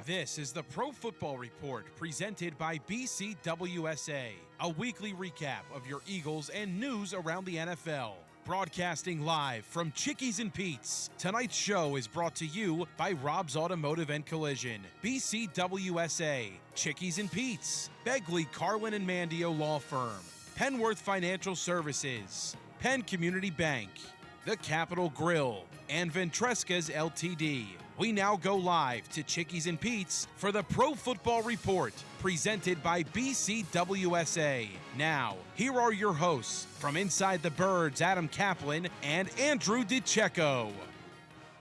This is the Pro Football Report presented by BCWSA, a weekly recap of your Eagles and news around the NFL. Broadcasting live from Chickies and Pete's, tonight's show is brought to you by Rob's Automotive and Collision, BCWSA, Chickies and Pete's, Begley, Carlin and Mandio Law Firm, Penworth Financial Services, Penn Community Bank, The Capitol Grill, and Ventresca's LTD. We now go live to Chickies and Pete's for the Pro Football Report, presented by BCWSA. Now, here are your hosts from Inside the Birds, Adam Caplan and Andrew DiCecco.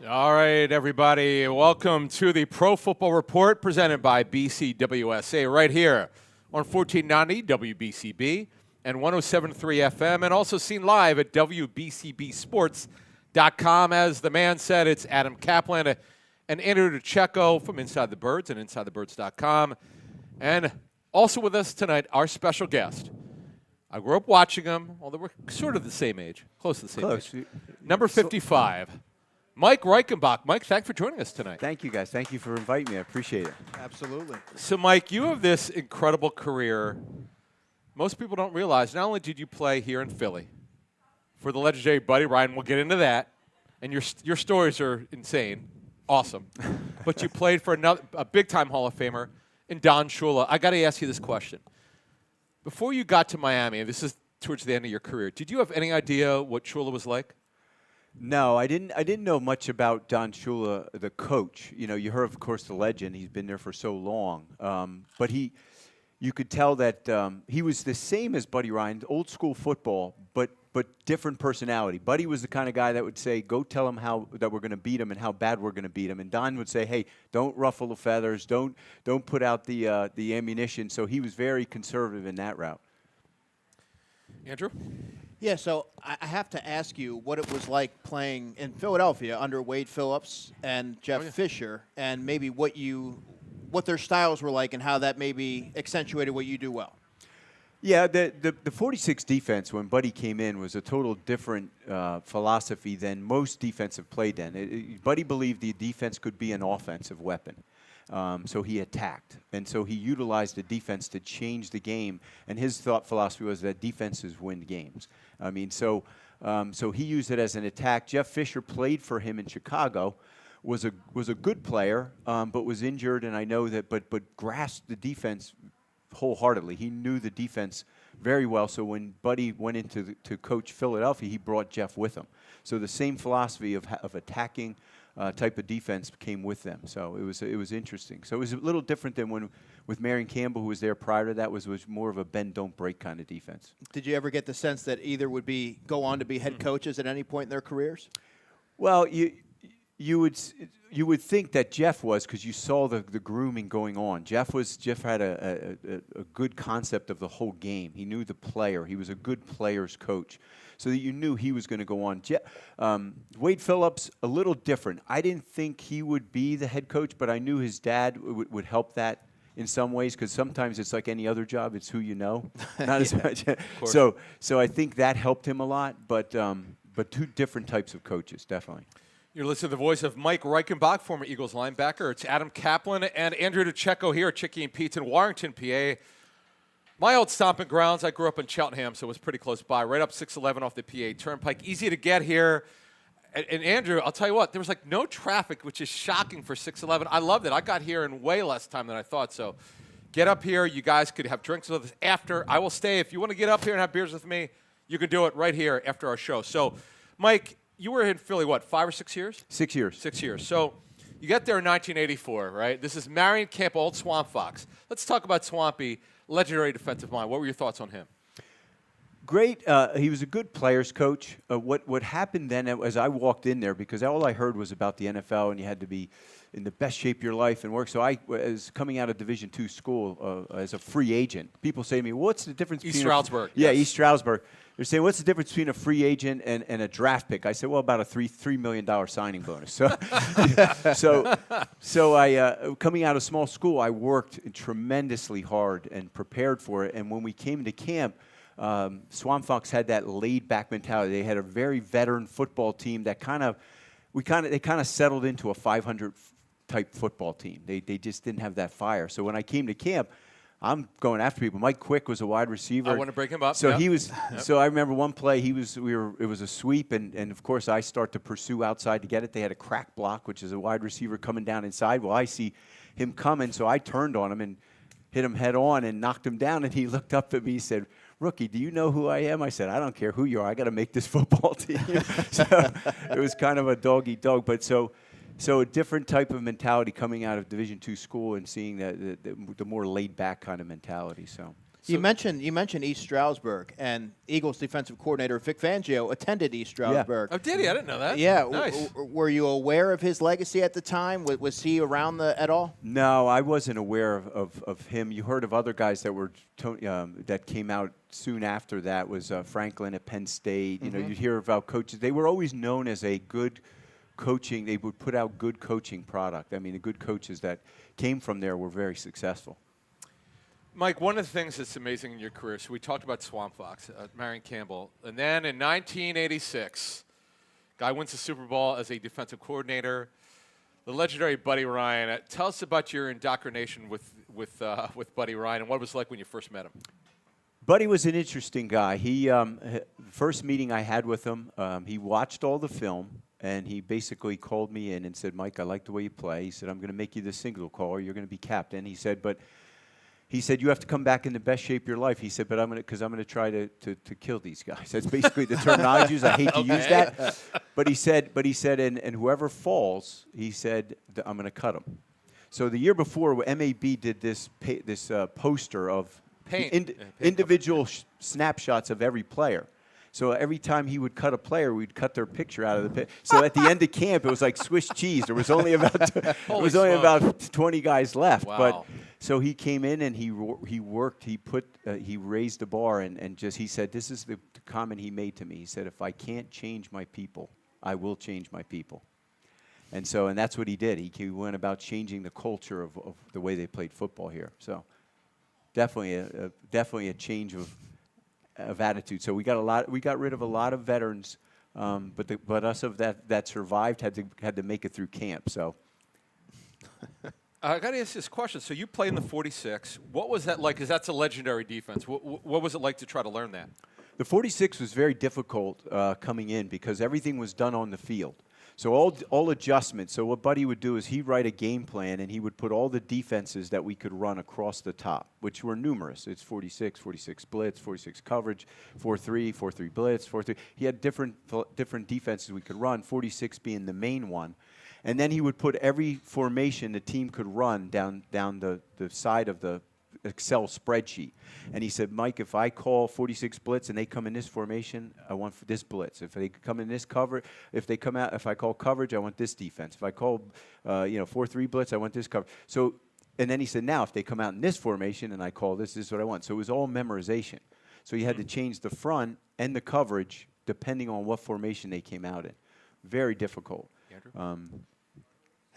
All right, everybody, welcome to the Pro Football Report presented by BCWSA right here on 1490 WBCB and 107.3 FM, and also seen live at WBCBsports.com. As the man said, it's Adam Caplan and Andrew DiCecco from Inside the Birds and InsideTheBirds.com. And also with us tonight, our special guest. I grew up watching him, although we're sort of the same age, close to the same age. Number 55, Mike Reichenbach. Mike, thanks for joining us tonight. Thank you, guys. Thank you for inviting me. I appreciate it. Absolutely. So, Mike, you have this incredible career. Most people don't realize, not only did you play here in Philly for the legendary Buddy Ryan, we'll get into that, and your stories are insane. Awesome. But you played for a big-time Hall of Famer in Don Shula. I got to ask you this question. Before you got to Miami, and this is towards the end of your career, did you have any idea what Shula was like? No, I didn't know much about Don Shula, the coach. You know, you heard, of course, the legend. He's been there for so long. But you could tell that he was the same as Buddy Ryan, old school football, but different personality. Buddy was the kind of guy that would say, go tell him that we're going to beat him and how bad we're going to beat him. And Don would say, hey, don't ruffle the feathers, don't put out the ammunition. So he was very conservative in that route. Andrew? Yeah, so I have to ask you what it was like playing in Philadelphia under Wade Phillips and Jeff Fisher, and maybe what their styles were like and how that maybe accentuated what you do well. Yeah, the 46 defense when Buddy came in was a total different philosophy than most defensive played then. Buddy believed the defense could be an offensive weapon. So he attacked. And so he utilized the defense to change the game. And his thought philosophy was that defenses win games. I mean, so he used it as an attack. Jeff Fisher played for him in Chicago, was a good player, but was injured. And I know that, but grasped the defense wholeheartedly. He knew the defense very well. So when Buddy went into to coach Philadelphia, he brought Jeff with him. So the same philosophy of attacking type of defense came with them. So it was interesting. So it was a little different than when with Marion Campbell, who was there prior to that, was more of a bend don't break kind of defense. Did you ever get the sense that either would go on to be head coaches at any point in their careers? Well, you would think that Jeff was, because you saw the grooming going on. Jeff had a good concept of the whole game. He knew the player. He was a good player's coach, so that you knew he was going to go on. Wade Phillips, a little different. I didn't think he would be the head coach, but I knew his dad would help that in some ways, because sometimes it's like any other job. It's who you know, not as much. So I think that helped him a lot, but two different types of coaches, definitely. You're listening to the voice of Mike Reichenbach, former Eagles linebacker. It's Adam Caplan and Andrew DiCecco here at Chickie and Pete's in Warrington, PA. My old stomping grounds, I grew up in Cheltenham, so it was pretty close by, right up 611 off the PA Turnpike. Easy to get here. And Andrew, I'll tell you what, there was like no traffic, which is shocking for 611. I loved it. I got here in way less time than I thought. So get up here. You guys could have drinks with us after. I will stay. If you want to get up here and have beers with me, you can do it right here after our show. So, Mike, you were in Philly, what, 5 or 6 years? 6 years. 6 years. So you get there in 1984, right? This is Marion Campbell, old Swamp Fox. Let's talk about Swampy, legendary defensive mind. What were your thoughts on him? Great. He was a good players coach. What happened then as I walked in there, because all I heard was about the NFL and you had to be in the best shape of your life and work. So I was coming out of Division II school as a free agent. People say to me, what's the difference between Stroudsburg. East Stroudsburg. They're saying, what's the difference between a free agent and a draft pick? I said, well, about a $3 million signing bonus. So I, coming out of small school, I worked tremendously hard and prepared for it. And when we came to camp, Swamp Fox had that laid-back mentality. They had a very veteran football team that they kind of settled into a 500 type football team. They just didn't have that fire. So when I came to camp, I'm going after people. Mike Quick was a wide receiver. I want to break him up. So Yep. he was. So I remember one play. It was a sweep, and of course I start to pursue outside to get it. They had a crack block, which is a wide receiver coming down inside. Well, I see him coming, so I turned on him and hit him head on and knocked him down. And he looked up at me. He said, "Rookie, do you know who I am?" I said, "I don't care who you are. I got to make this football team." So it was kind of a dog eat dog, but so a different type of mentality coming out of Division II school and seeing the more laid back kind of mentality. So you mentioned East Stroudsburg, and Eagles defensive coordinator Vic Fangio attended East Stroudsburg. Oh, did he? I didn't know that. Yeah. Nice. Were you aware of his legacy at the time? Was he around at all? No, I wasn't aware of him. You heard of other guys that were that came out soon after that. Was Franklin at Penn State. You know, you'd hear about coaches. They were always known as a good coaching. They would put out good coaching product. I mean, the good coaches that came from there were very successful. Mike, one of the things that's amazing in your career, so we talked about Swamp Fox, Marion Campbell, and then in 1986, guy wins the Super Bowl as a defensive coordinator. The legendary Buddy Ryan. Tell us about your indoctrination with Buddy Ryan and what it was like when you first met him. Buddy was an interesting guy. He first meeting I had with him, he watched all the film, and he basically called me in and said, "Mike, I like the way you play." He said, "I'm going to make you the signal caller. You're going to be captain." He said, "But he said you have to come back in the best shape of your life." He said, "But I'm going to try to kill these guys." That's basically the terminology. I hate to use that, but he said, and whoever falls, he said, "I'm going to cut him." So the year before, MAB did this poster of individual snapshots of every player. So every time he would cut a player, we'd cut their picture out of the pit. So at the end of camp, it was like Swiss cheese. There was only about 20 guys left. Wow. But so he came in and he worked. He raised the bar and he said, this is the comment he made to me. He said, "If I can't change my people, I will change my people." And that's what he did. He went about changing the culture of the way they played football here. So definitely a change of attitude. So we got rid of a lot of veterans, but us of that survived had to make it through camp. So I got to ask this question. So you played in the 46. What was that like? Because that's a legendary defense. What was it like to try to learn that? The 46 was very difficult coming in because everything was done on the field. So all adjustments. So what Buddy would do is he'd write a game plan, and he would put all the defenses that we could run across the top, which were numerous. It's 46 blitz, 46 coverage, 4-3, 4-3 blitz, 4-3. He had different defenses we could run, 46 being the main one. And then he would put every formation the team could run down the side of the Excel spreadsheet. And he said, "Mike, if I call 46 blitz and they come in this formation, I want this blitz. If they come in this cover, if I call coverage, I want this defense. If I call 4-3 blitz, I want this cover." So, and then he said, "Now if they come out in this formation and I call this is what I want." So it was all memorization. So you had to change the front and the coverage depending on what formation they came out in. Very difficult.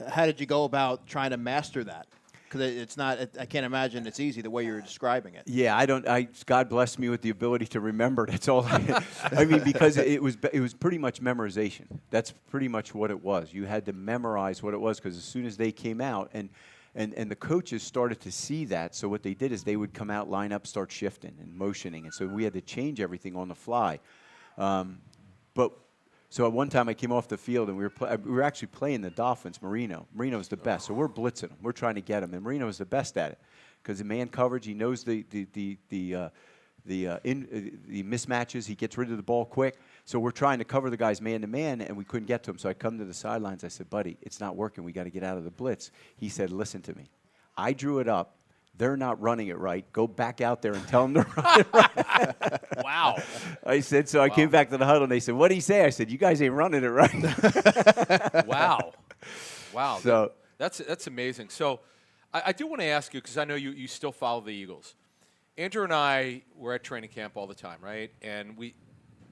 How did you go about trying to master that? Because it's not. I can't imagine it's easy the way you're describing it. Yeah, God bless me with the ability to remember. That's all. I mean, because it was pretty much memorization. That's pretty much what it was. You had to memorize what it was because as soon as they came out and the coaches started to see that. So what they did is they would come out, line up, start shifting and motioning, and so we had to change everything on the fly. So at one time I came off the field and we were actually playing the Dolphins, Marino. Marino's the best, so we're blitzing him. We're trying to get him, and Marino's the best at it because the man coverage, he knows the mismatches. He gets rid of the ball quick. So we're trying to cover the guys man to man, and we couldn't get to him. So I come to the sidelines. I said, "Buddy, it's not working. We got to get out of the blitz." He said, "Listen to me. I drew it up. They're not running it right. Go back out there and tell them to run it right." Wow. I said, so I came back to the huddle, and they said, "What did he say?" I said, "You guys ain't running it right." Wow. So that's amazing. So I do want to ask you, because I know you still follow the Eagles. Andrew and I were at training camp all the time, right? And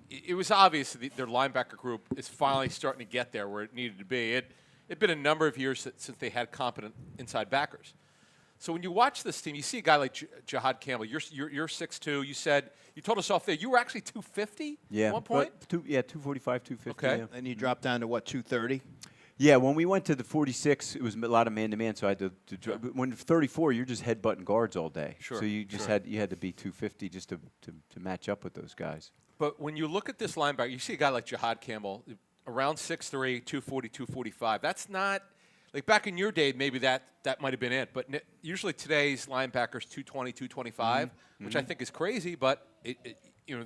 it was obvious that their linebacker group is finally starting to get there where it needed to be. It'd been a number of years since they had competent inside backers. So when you watch this team, you see a guy like Jihad Campbell. You're 6'2". You told us off there you were actually 250 at one point? 245, 250. Okay. Yeah. And you dropped down to what, 230? Yeah, when we went to the 46, it was a lot of man-to-man, so I had to when 34, you're just headbutting guards all day. Sure, So you just had to be 250 just to match up with those guys. But when you look at this linebacker, you see a guy like Jihad Campbell, around 6'3", 240, 245. That's not like back in your day. Maybe that might have been it. But usually today's linebackers 220, 225, which I think is crazy. But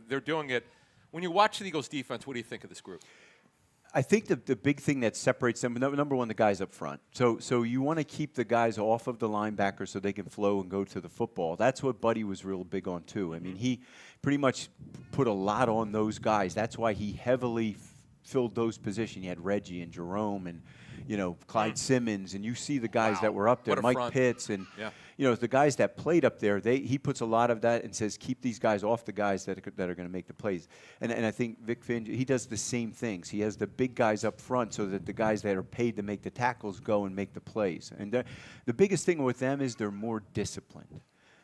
they're doing it. When you watch the Eagles defense, what do you think of this group? I think the big thing that separates them, number one, the guys up front. So you want to keep the guys off of the linebackers so they can flow and go to the football. That's what Buddy was real big on, too. I mean, he pretty much put a lot on those guys. That's why he heavily filled those positions. You had Reggie and Jerome and, Clyde Simmons. And you see the guys that were up there, Mike Pitts. And, the guys that played up there, he puts a lot of that and says, keep these guys off the guys that are going to make the plays. And I think Vic Fangio, he does the same things. He has the big guys up front so that the guys that are paid to make the tackles go and make the plays. And the biggest thing with them is they're more disciplined.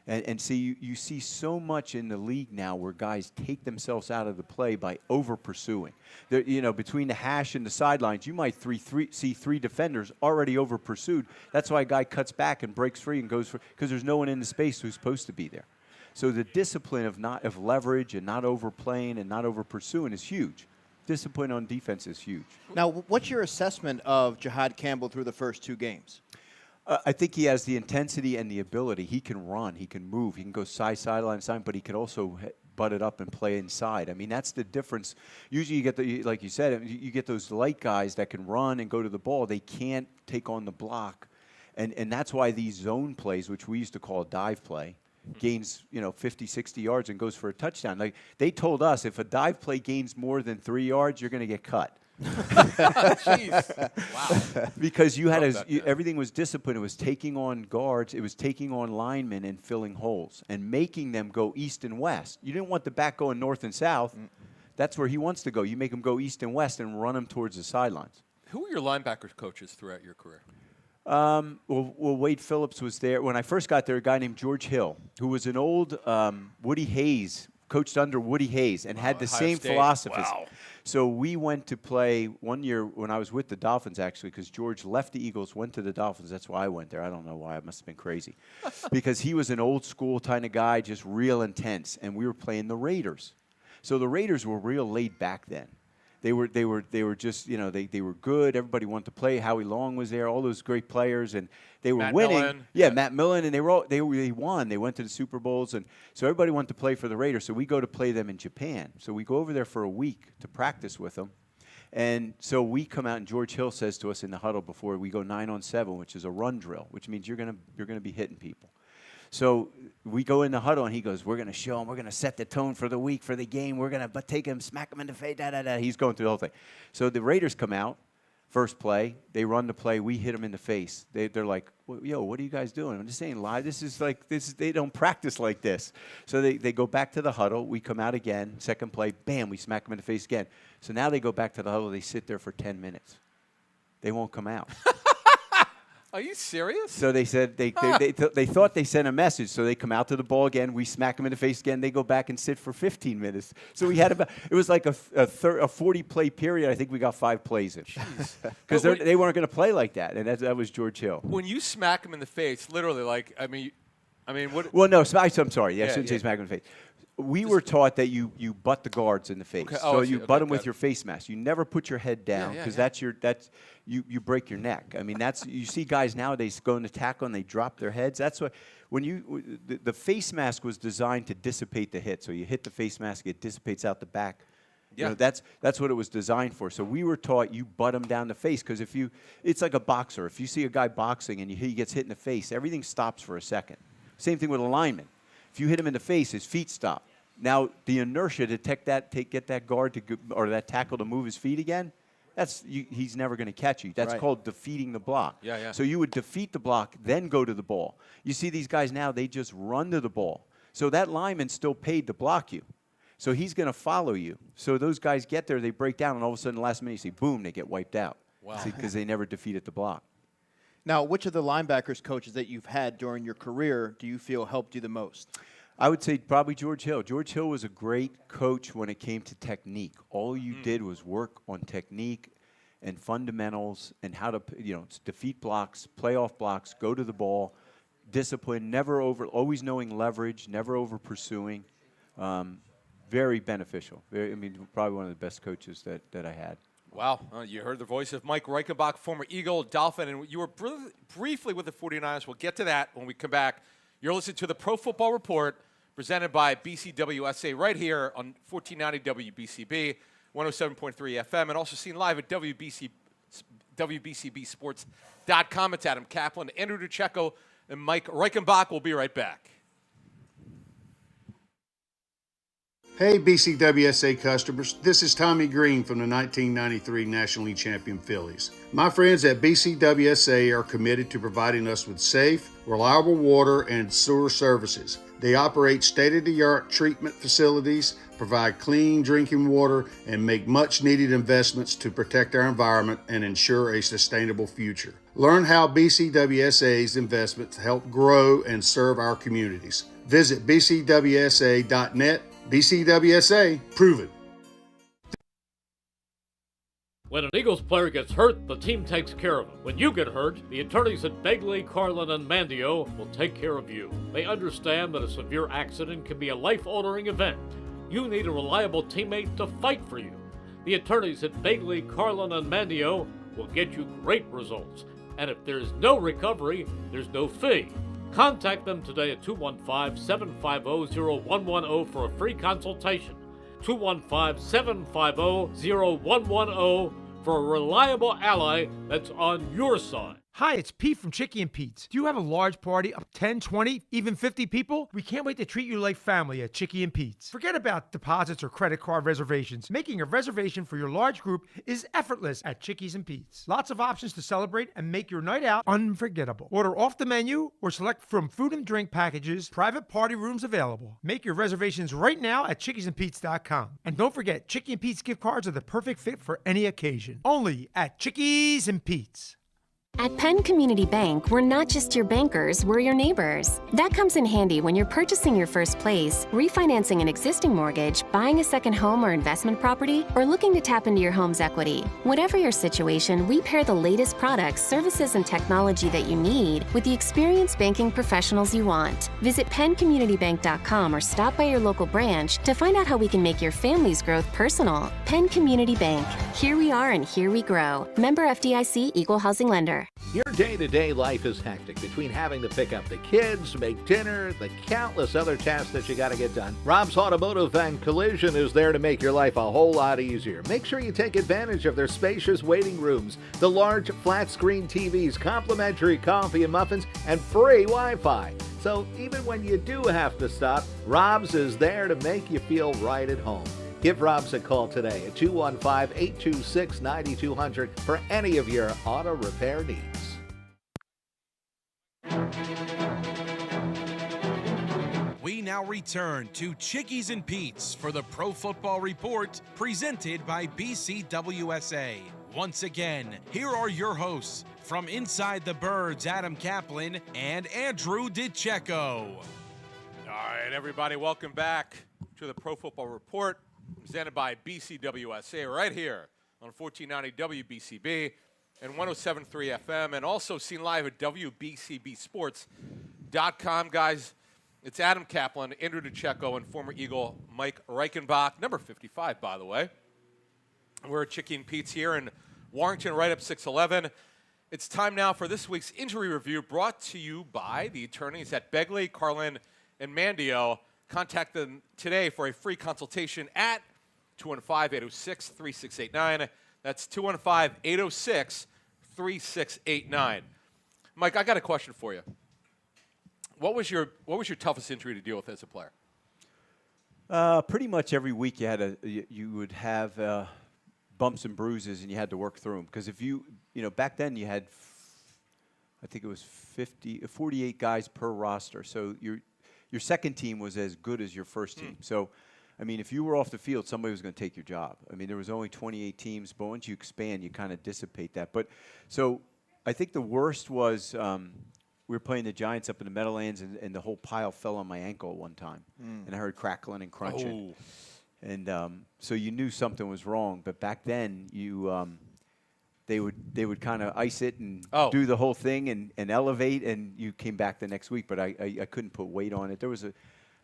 And see, you see so much in the league now where guys take themselves out of the play by over-pursuing. Between the hash and the sidelines, you might see three defenders already over-pursued. That's why a guy cuts back and breaks free and goes for – because there's no one in the space who's supposed to be there. So the discipline of leverage and not overplaying and not over-pursuing is huge. Discipline on defense is huge. Now, what's your assessment of Jihad Campbell through the first 2 games? I think he has the intensity and the ability. He can run. He can move. He can go sideline, but he can also butt it up and play inside. I mean, that's the difference. Usually you get, like you said, you get those light guys that can run and go to the ball. They can't take on the block. And that's why these zone plays, which we used to call a dive play, gains 50, 60 yards and goes for a touchdown. Like they told us, if a dive play gains more than 3 yards, you're going to get cut. Jeez. Wow. Because everything was disciplined. It was taking on guards. It was taking on linemen and filling holes and making them go east and west. You didn't want the back going north and south. That's where he wants to go. You make him go east and west and run him towards the sidelines. Who were your linebackers coaches throughout your career? Wade Phillips was there. When I first got there, a guy named George Hill, who was an old Woody Hayes, coached under Woody Hayes, and had the same philosophies. Wow. So we went to play one year when I was with the Dolphins, actually, because George left the Eagles, went to the Dolphins. That's why I went there. I don't know why. It must have been crazy. Because he was an old school kind of guy, just real intense, and we were playing the Raiders. So the Raiders were real laid back then. They were just, they were good. Everybody wanted to play. Howie Long was there, all those great players, and they were winning. Millen. Yeah, Matt Millen, and they won. They went to the Super Bowls, and so everybody wanted to play for the Raiders. So we go to play them in Japan. So we go over there for a week to practice with them. And so we come out, and George Hill says to us in the huddle before we go 9-on-7, which is a run drill, which means you're gonna be hitting people. So we go in the huddle, and he goes, we're going to show him. We're going to set the tone for the week, for the game. We're going to take him, smack him in the face, da-da-da. He's going through the whole thing. So the Raiders come out, first play. They run the play. We hit him in the face. They're like, yo, what are you guys doing? I'm just saying live. They don't practice like this. So they go back to the huddle. We come out again. Second play, bam, we smack him in the face again. So now they go back to the huddle. They sit there for 10 minutes. They won't come out. Are you serious? So they said they thought they sent a message. So they come out to the ball again. We smack them in the face again. They go back and sit for 15 minutes. So we had it was like a 40-play period. I think we got 5 plays in. Because they weren't going to play like that. And that was George Hill. When you smack them in the face, literally, what? Well, no, I'm sorry. Yeah, I shouldn't say smack them in the face. We were taught that you butt the guards in the face. Okay. So you butt them with your face mask. You never put your head down because you break your neck. I mean, you see guys nowadays going to tackle and they drop their heads. That's what the face mask was designed to dissipate the hit. So you hit the face mask, it dissipates out the back. Yeah. That's what it was designed for. So we were taught you butt them down the face because it's like a boxer. If you see a guy boxing and he gets hit in the face, everything stops for a second. Same thing with a lineman. If you hit him in the face, his feet stop. Now, the inertia to get that guard or that tackle to move his feet again, he's never going to catch you. That's called defeating the block. Yeah. So you would defeat the block, then go to the ball. You see these guys now, they just run to the ball. So that lineman's still paid to block you. So he's going to follow you. So those guys get there, they break down, and all of a sudden, the last minute, you see, boom, they get wiped out. Wow. Because they never defeated the block. Now, which of the linebackers coaches that you've had during your career do you feel helped you the most? I would say probably George Hill. George Hill was a great coach when it came to technique. All you did was work on technique and fundamentals and how to, defeat blocks, play off blocks, go to the ball, discipline, always knowing leverage, never over pursuing. Very beneficial. Probably one of the best coaches that I had. Wow. You heard the voice of Mike Reichenbach, former Eagle, Dolphin, and you were briefly with the 49ers. We'll get to that when we come back. You're listening to the Pro Football Report presented by BCWSA right here on 1490 WBCB, 107.3 FM, and also seen live at WBCBsports.com. It's Adam Caplan, Andrew DiCecco, and Mike Reichenbach. We'll be right back. Hey BCWSA customers, this is Tommy Green from the 1993 National League champion Phillies. My friends at BCWSA are committed to providing us with safe, reliable water and sewer services. They operate state-of-the-art treatment facilities, provide clean drinking water, and make much-needed investments to protect our environment and ensure a sustainable future. Learn how BCWSA's investments help grow and serve our communities. Visit bcwsa.net. BCWSA, proven. When an Eagles player gets hurt, the team takes care of him. When you get hurt, the attorneys at Begley, Carlin, and Mandio will take care of you. They understand that a severe accident can be a life-altering event. You need a reliable teammate to fight for you. The attorneys at Begley, Carlin, and Mandio will get you great results. And if there's no recovery, there's no fee. Contact them today at 215-750-0110 for a free consultation. 215-750-0110 for a reliable ally that's on your side. Hi, it's Pete from Chicky and Pete's. Do you have a large party of 10, 20, even 50 people? We can't wait to treat you like family at Chicky and Pete's. Forget about deposits or credit card reservations. Making a reservation for your large group is effortless at Chickies and Pete's. Lots of options to celebrate and make your night out unforgettable. Order off the menu or select from food and drink packages, private party rooms available. Make your reservations right now at chickiesandpete's.com. And don't forget, Chicky and Pete's gift cards are the perfect fit for any occasion. Only at Chickies and Pete's. At Penn Community Bank, we're not just your bankers, we're your neighbors. That comes in handy when you're purchasing your first place, refinancing an existing mortgage, buying a second home or investment property, or looking to tap into your home's equity. Whatever your situation, we pair the latest products, services, and technology that you need with the experienced banking professionals you want. Visit penncommunitybank.com or stop by your local branch to find out how we can make your family's growth personal. Penn Community Bank. Here we are and here we grow. Member FDIC, Equal Housing Lender. Your day-to-day life is hectic between having to pick up the kids, make dinner, the countless other tasks that you got to get done. Rob's Automotive and Collision is there to make your life a whole lot easier. Make sure you take advantage of their spacious waiting rooms, the large flat-screen TVs, complimentary coffee and muffins, and free Wi-Fi. So even when you do have to stop, Rob's is there to make you feel right at home. Give Rob's a call today at 215-826-9200 for any of your auto repair needs. We now return to Chickies and Pete's for the Pro Football Report presented by BCWSA. Once again, here are your hosts from Inside the Birds, Adam Caplan and Andrew DiCecco. All right, everybody, welcome back to the Pro Football Report presented by BCWSA right here on 1490 WBCB and 107.3 FM, and also seen live at WBCBsports.com. Guys, it's Adam Caplan, Andrew DiCecco, and former Eagle Mike Reichenbach, number 55, by the way. We're at Chicky and Pete's here in Warrington, right up 611. It's time now for this week's injury review, brought to you by the attorneys at Begley, Carlin, and Mandio. Contact them today for a free consultation at 215-806-3689. That's 215-806-3689. Mike, I got a question for you. What was your toughest injury to deal with as a player? Pretty much every week you would have bumps and bruises, and you had to work through them. Because if back then you had, I think it was 48 guys per roster. So your second team was as good as your first team. So, if you were off the field, somebody was going to take your job. There was only 28 teams, but once you expand, you kind of dissipate that. But so I think the worst was we were playing the Giants up in the Meadowlands, and the whole pile fell on my ankle at one time. And I heard crackling and crunching. Oh. And so you knew something was wrong. But back then, they would kind of ice it and Oh. do the whole thing and elevate, and you came back the next week. But I couldn't put weight on it. There was a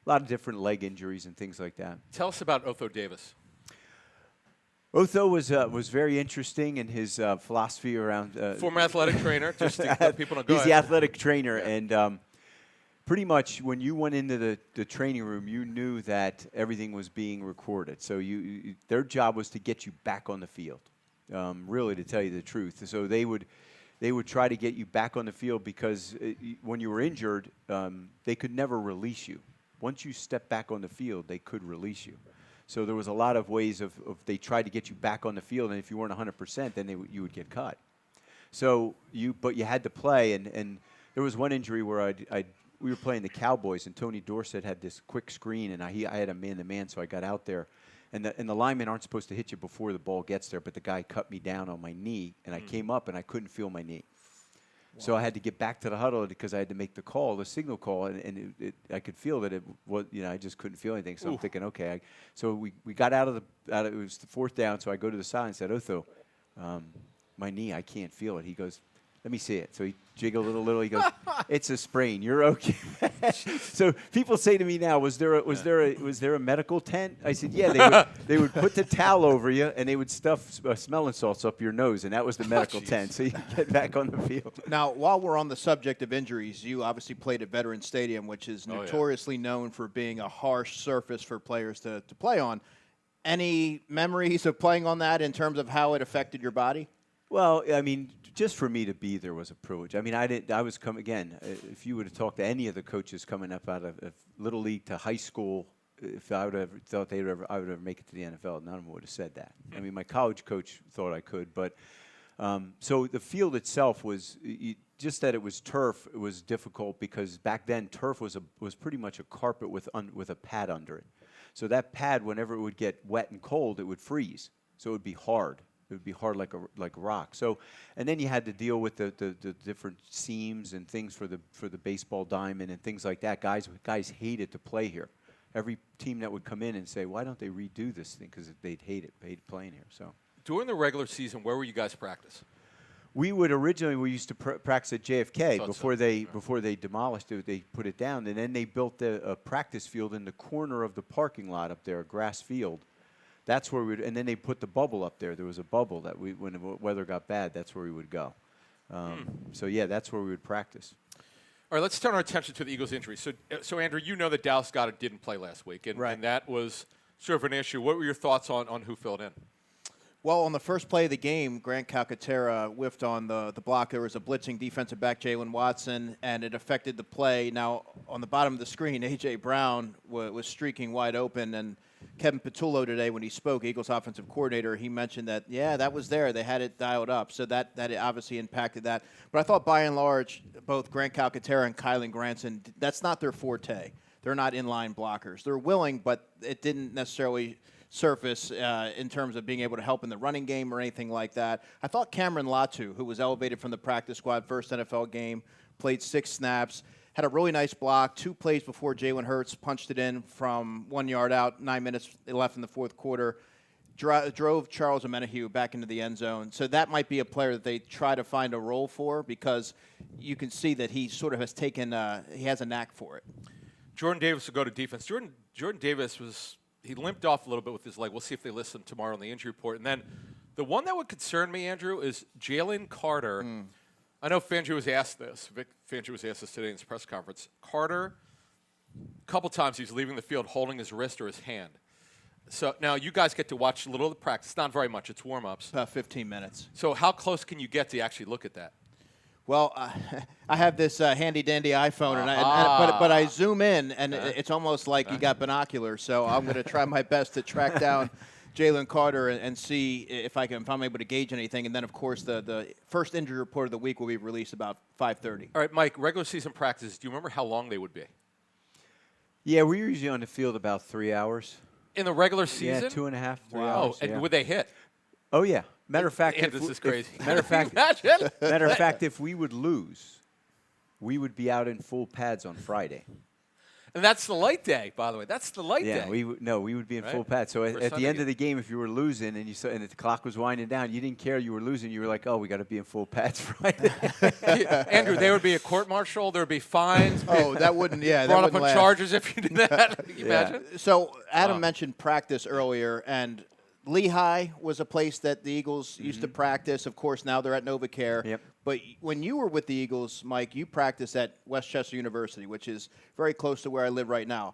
lot of different leg injuries and things like that. Tell us about Otho Davis. Otho was very interesting in his philosophy around Former athletic trainer, just to let people know. Go He's ahead. the athletic trainer, and pretty much when you went into the training room, you knew that everything was being recorded. So their job was to get you back on the field, really, to tell you the truth. So they would try to get you back on the field because when you were injured, they could never release you. Once you step back on the field, they could release you. So there was a lot of ways of they tried to get you back on the field, and if you weren't 100%, then you would get cut. So but you had to play, and there was one injury where we were playing the Cowboys, and Tony Dorsett had this quick screen, and I had a man-to-man, so I got out there, and the linemen aren't supposed to hit you before the ball gets there, but the guy cut me down on my knee, and I came up, and I couldn't feel my knee. Wow. So I had to get back to the huddle because I had to make the signal call, and I could feel that it was, I just couldn't feel anything. So I'm thinking, okay. So we got out of it was the fourth down, so I go to the side and said, Otho, my knee, I can't feel it. He goes, let me see it. So he jiggled a little. He goes, it's a sprain. You're okay. So people say to me now, was there a medical tent? I said, yeah. They would put the towel over you, and they would stuff smelling salts up your nose, and that was the medical tent. So you could get back on the field. Now, while we're on the subject of injuries, you obviously played at Veterans Stadium, which is notoriously known for being a harsh surface for players to play on. Any memories of playing on that in terms of how it affected your body? Well, I mean, just for me to be there was a privilege. I mean, I was again, if you would have talked to any of the coaches coming up out of Little League to high school, if I would have thought I would ever make it to the NFL, none of them would have said that. I mean, my college coach thought I could, but so the field itself was just that it was turf. It was difficult because back then turf was pretty much a carpet with a pad under it. So that pad, whenever it would get wet and cold, it would freeze. So it would be hard. It would be hard like a rock. So, and then you had to deal with the different seams and things for the baseball diamond and things like that. Guys hated to play here. Every team that would come in and say, why don't they redo this thing? Because they'd hate playing here. So During the regular season, where were you guys practice? We used to practice at JFK before they demolished it. They put it down, and then they built a practice field in the corner of the parking lot up there, a grass field. That's where and then they put the bubble up there. There was a bubble that when the weather got bad, that's where we would go. So yeah, that's where we would practice. All right, let's turn our attention to the Eagles' injury. So Andrew, you know that Dallas Goedert didn't play last week, and that was sort of an issue. What were your thoughts on who filled in? Well, on the first play of the game, Grant Calcaterra whiffed on the block. There was a blitzing defensive back, Jalen Watson, and it affected the play. Now, on the bottom of the screen, A.J. Brown was streaking wide open, and Kevin Patullo today, when he spoke, Eagles offensive coordinator, he mentioned that, that was there. They had it dialed up, so that obviously impacted that. But I thought, by and large, both Grant Calcaterra and Kylan Granson, that's not their forte. They're not inline blockers. They're willing, but it didn't necessarily surface in terms of being able to help in the running game or anything like that. I thought Cameron Latu, who was elevated from the practice squad, first NFL game, played 6 snaps, had a really nice block, 2 plays before Jalen Hurts punched it in from 1 yard out, 9 minutes left in the fourth quarter, drove Charles Omenihu back into the end zone. So that might be a player that they try to find a role for because you can see that he sort of has taken, he has a knack for it. Jordan Davis will go to defense. Jordan Davis he limped off a little bit with his leg. We'll see if they list him tomorrow on the injury report. And then the one that would concern me, Andrew, is Jalen Carter. I know Fangio was asked this. Vic Fangio was asked this today in his press conference. Carter, a couple times he's leaving the field holding his wrist or his hand. So now you guys get to watch a little of the practice. Not very much. It's warm-ups. About 15 minutes. So how close can you get to actually look at that? Well, I have this handy-dandy iPhone, but I zoom in, and it's almost like you got binoculars. So I'm going to try my best to track down Jalen Carter and see if I'm able to gauge anything. And then, of course, the first injury report of the week will be released about 5:30. All right, Mike, regular season practices, do you remember how long they would be? Yeah, we're usually on the field about 3 hours. In the regular season? Yeah, 2.5, 3 hours. hours. And would they hit? Oh, yeah. Matter of fact, this is crazy. Matter of fact, if we would lose, we would be out in full pads on Friday. And that's the light day, by the way. That's the light day. we would be in Right? full pads. So at the Sunday end game. of the game, if you were losing and and the clock was winding down, you didn't care you were losing. You were like, oh, we got to be in full pads Friday. Andrew, there would be a court martial. There would be fines. Oh, that wouldn't. Yeah, that Brought up wouldn't on last. charges if you did that. Can you imagine? So Adam mentioned practice earlier, and Lehigh was a place that the Eagles used to practice. Of course, now they're at NovaCare. Yep. But when you were with the Eagles, Mike, you practiced at Westchester University, which is very close to where I live right now.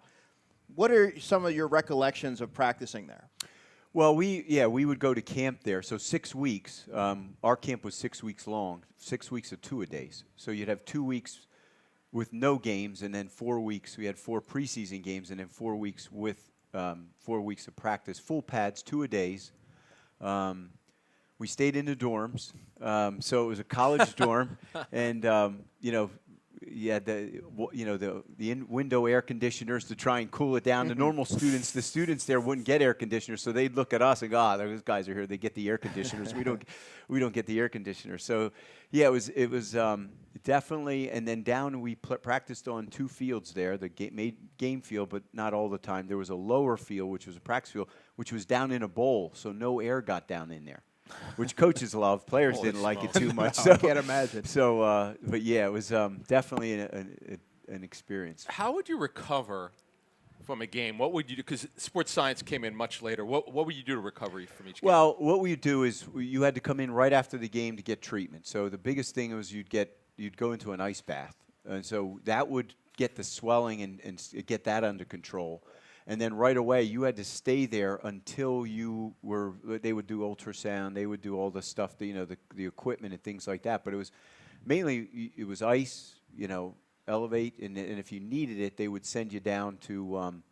What are some of your recollections of practicing there? Well, we would go to camp there. So 6 weeks. Our camp was 6 weeks long, 6 weeks of two-a-days. So you'd have 2 weeks with no games, and then 4 weeks. We had 4 preseason games, and then 4 weeks with 4 weeks of practice, full pads, two-a-days. We stayed in the dorms, so it was a college dorm, and you had the window air conditioners to try and cool it down. The normal students, the students there wouldn't get air conditioners, so they'd look at us and go, those guys are here. They get the air conditioners. We don't get the air conditioners. So yeah, it was definitely. And then down we practiced on 2 fields there, the game field, but not all the time. There was a lower field, which was a practice field, which was down in a bowl, so no air got down in there. Which coaches loved. Players didn't like it too much. So I can't imagine. So, but yeah, it was definitely an experience. How would you recover from a game? What would you do? Because sports science came in much later. What would you do to recovery from each game? Well, what we would do is you had to come in right after the game to get treatment. So the biggest thing was you'd go into an ice bath, and so that would get the swelling and get that under control. And then right away, you had to stay there until they would do ultrasound, they would do all the stuff, the equipment and things like that. But it was mainly, it was ice, elevate, and if you needed it, they would send you down to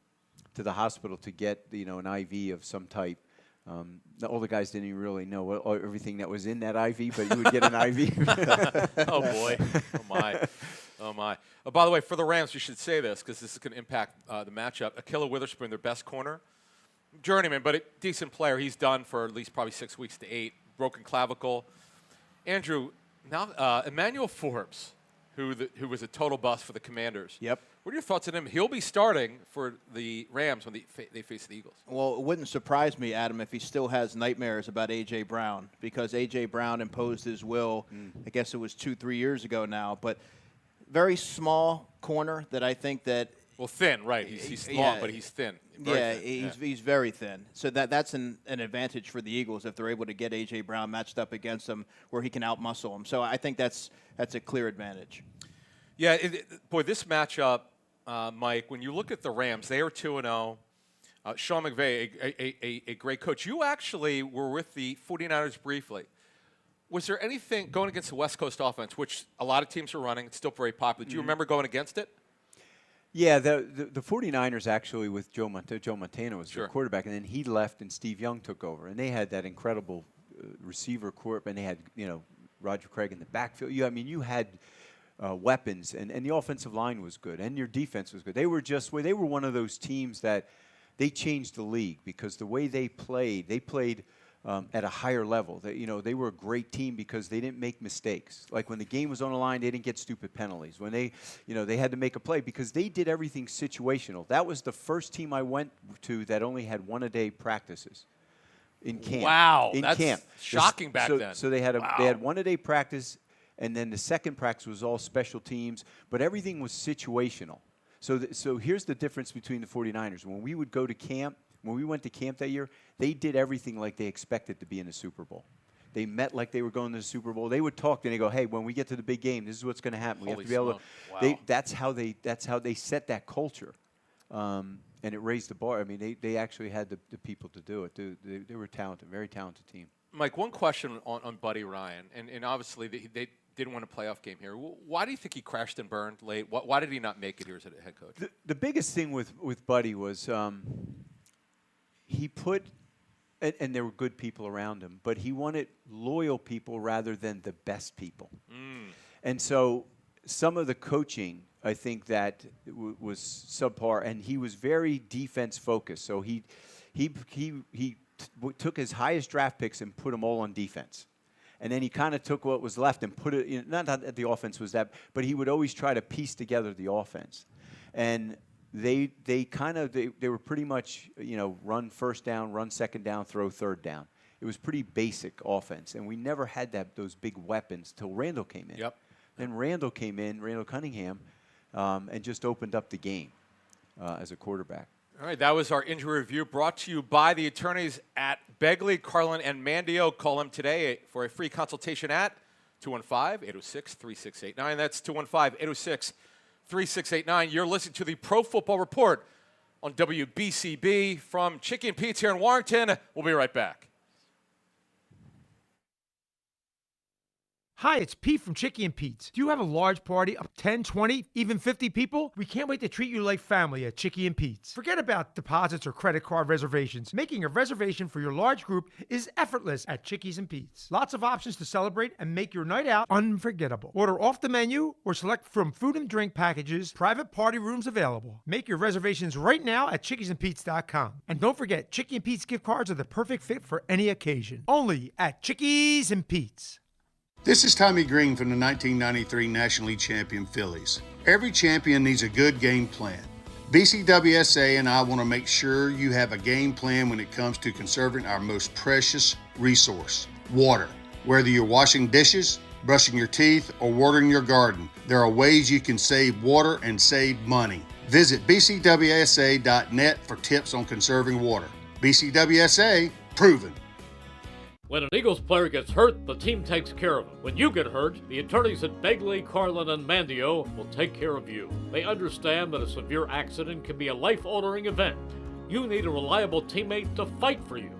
the hospital to get, an IV of some type. All the guys didn't even really know everything that was in that IV, but you would get an IV. Oh, boy. Oh, my. Oh, my. Oh, by the way, for the Rams, you should say this because this is going to impact the matchup. Akilla Witherspoon, their best corner. Journeyman, but a decent player. He's done for at least probably 6 weeks to 8. Broken clavicle. Andrew, now Emmanuel Forbes, who was a total bust for the Commanders. Yep. What are your thoughts on him? He'll be starting for the Rams when they face the Eagles. Well, it wouldn't surprise me, Adam, if he still has nightmares about A.J. Brown, because A.J. Brown imposed his will, I guess it was 2-3 years ago now, but very small corner that I think that – Well, thin, right. He's long, but he's thin. He's very thin. So that's an advantage for the Eagles if they're able to get A.J. Brown matched up against him where he can outmuscle him. So I think that's a clear advantage. Yeah, boy, this matchup, Mike, when you look at the Rams, they are 2-0. Sean McVay, a great coach. You actually were with the 49ers briefly. Was there anything going against the West Coast offense, which a lot of teams are running, it's still very popular. Do you remember going against it? Yeah, the 49ers actually with Joe Montana was Sure. their quarterback, and then he left and Steve Young took over. And they had that incredible receiver corps, and they had, Roger Craig in the backfield. You had weapons, and the offensive line was good, and your defense was good. They were one of those teams that they changed the league because the way they played at a higher level. They were a great team because they didn't make mistakes. Like when the game was on the line, they didn't get stupid penalties. When they had to make a play because they did everything situational. That was the first team I went to that only had 1-a-day practices in camp. Wow, in that's camp. shocking back then. So they had 1-a-day practice, and then the second practice was all special teams, but everything was situational. So here's the difference between the 49ers. When we would go to camp, when we went to camp that year, they did everything like they expected to be in the Super Bowl. They met like they were going to the Super Bowl. They would talk and they go, "Hey, when we get to the big game, this is what's going to happen. We have to be able to." Wow. That's how they set that culture, and it raised the bar. I mean, they actually had the people to do it. They were talented, very talented team. Mike, one question on Buddy Ryan, and obviously they didn't win a playoff game here. Why do you think he crashed and burned late? Why did he not make it here as a head coach? The biggest thing with Buddy was. He put, and there were good people around him, but he wanted loyal people rather than the best people. And so some of the coaching, I think that was subpar, and he was very defense focused. So he took his highest draft picks and put them all on defense. And then he kind of took what was left and put it, not that the offense was that, but he would always try to piece together the offense. And they were pretty much, run first down, run second down, throw third down. It was pretty basic offense, and we never had those big weapons till Randall came in. Yep. Then Randall came in, Randall Cunningham, and just opened up the game as a quarterback. All right, that was our injury review brought to you by the attorneys at Begley, Carlin, and Mandio. Call them today for a free consultation at 215-806-3689. That's 215-806-3689. You're listening to the Pro Football Report on WBCB from Chicky and Pete's here in Warrington. We'll be right back. Hi, it's Pete from Chicky and Pete's. Do you have a large party of 10, 20, even 50 people? We can't wait to treat you like family at Chicky and Pete's. Forget about deposits or credit card reservations. Making a reservation for your large group is effortless at Chickies and Pete's. Lots of options to celebrate and make your night out unforgettable. Order off the menu or select from food and drink packages. Private party rooms available. Make your reservations right now at chickiesandpete's.com. And don't forget, Chicky and Pete's gift cards are the perfect fit for any occasion. Only at Chickies and Pete's. This is Tommy Green from the 1993 National League champion Phillies. Every champion needs a good game plan. BCWSA and I want to make sure you have a game plan when it comes to conserving our most precious resource, water. Whether you're washing dishes, brushing your teeth, or watering your garden, there are ways you can save water and save money. Visit bcwsa.net for tips on conserving water. BCWSA, proven. When an Eagles player gets hurt, the team takes care of him. When you get hurt, the attorneys at Begley, Carlin, and Mandio will take care of you. They understand that a severe accident can be a life-altering event. You need a reliable teammate to fight for you.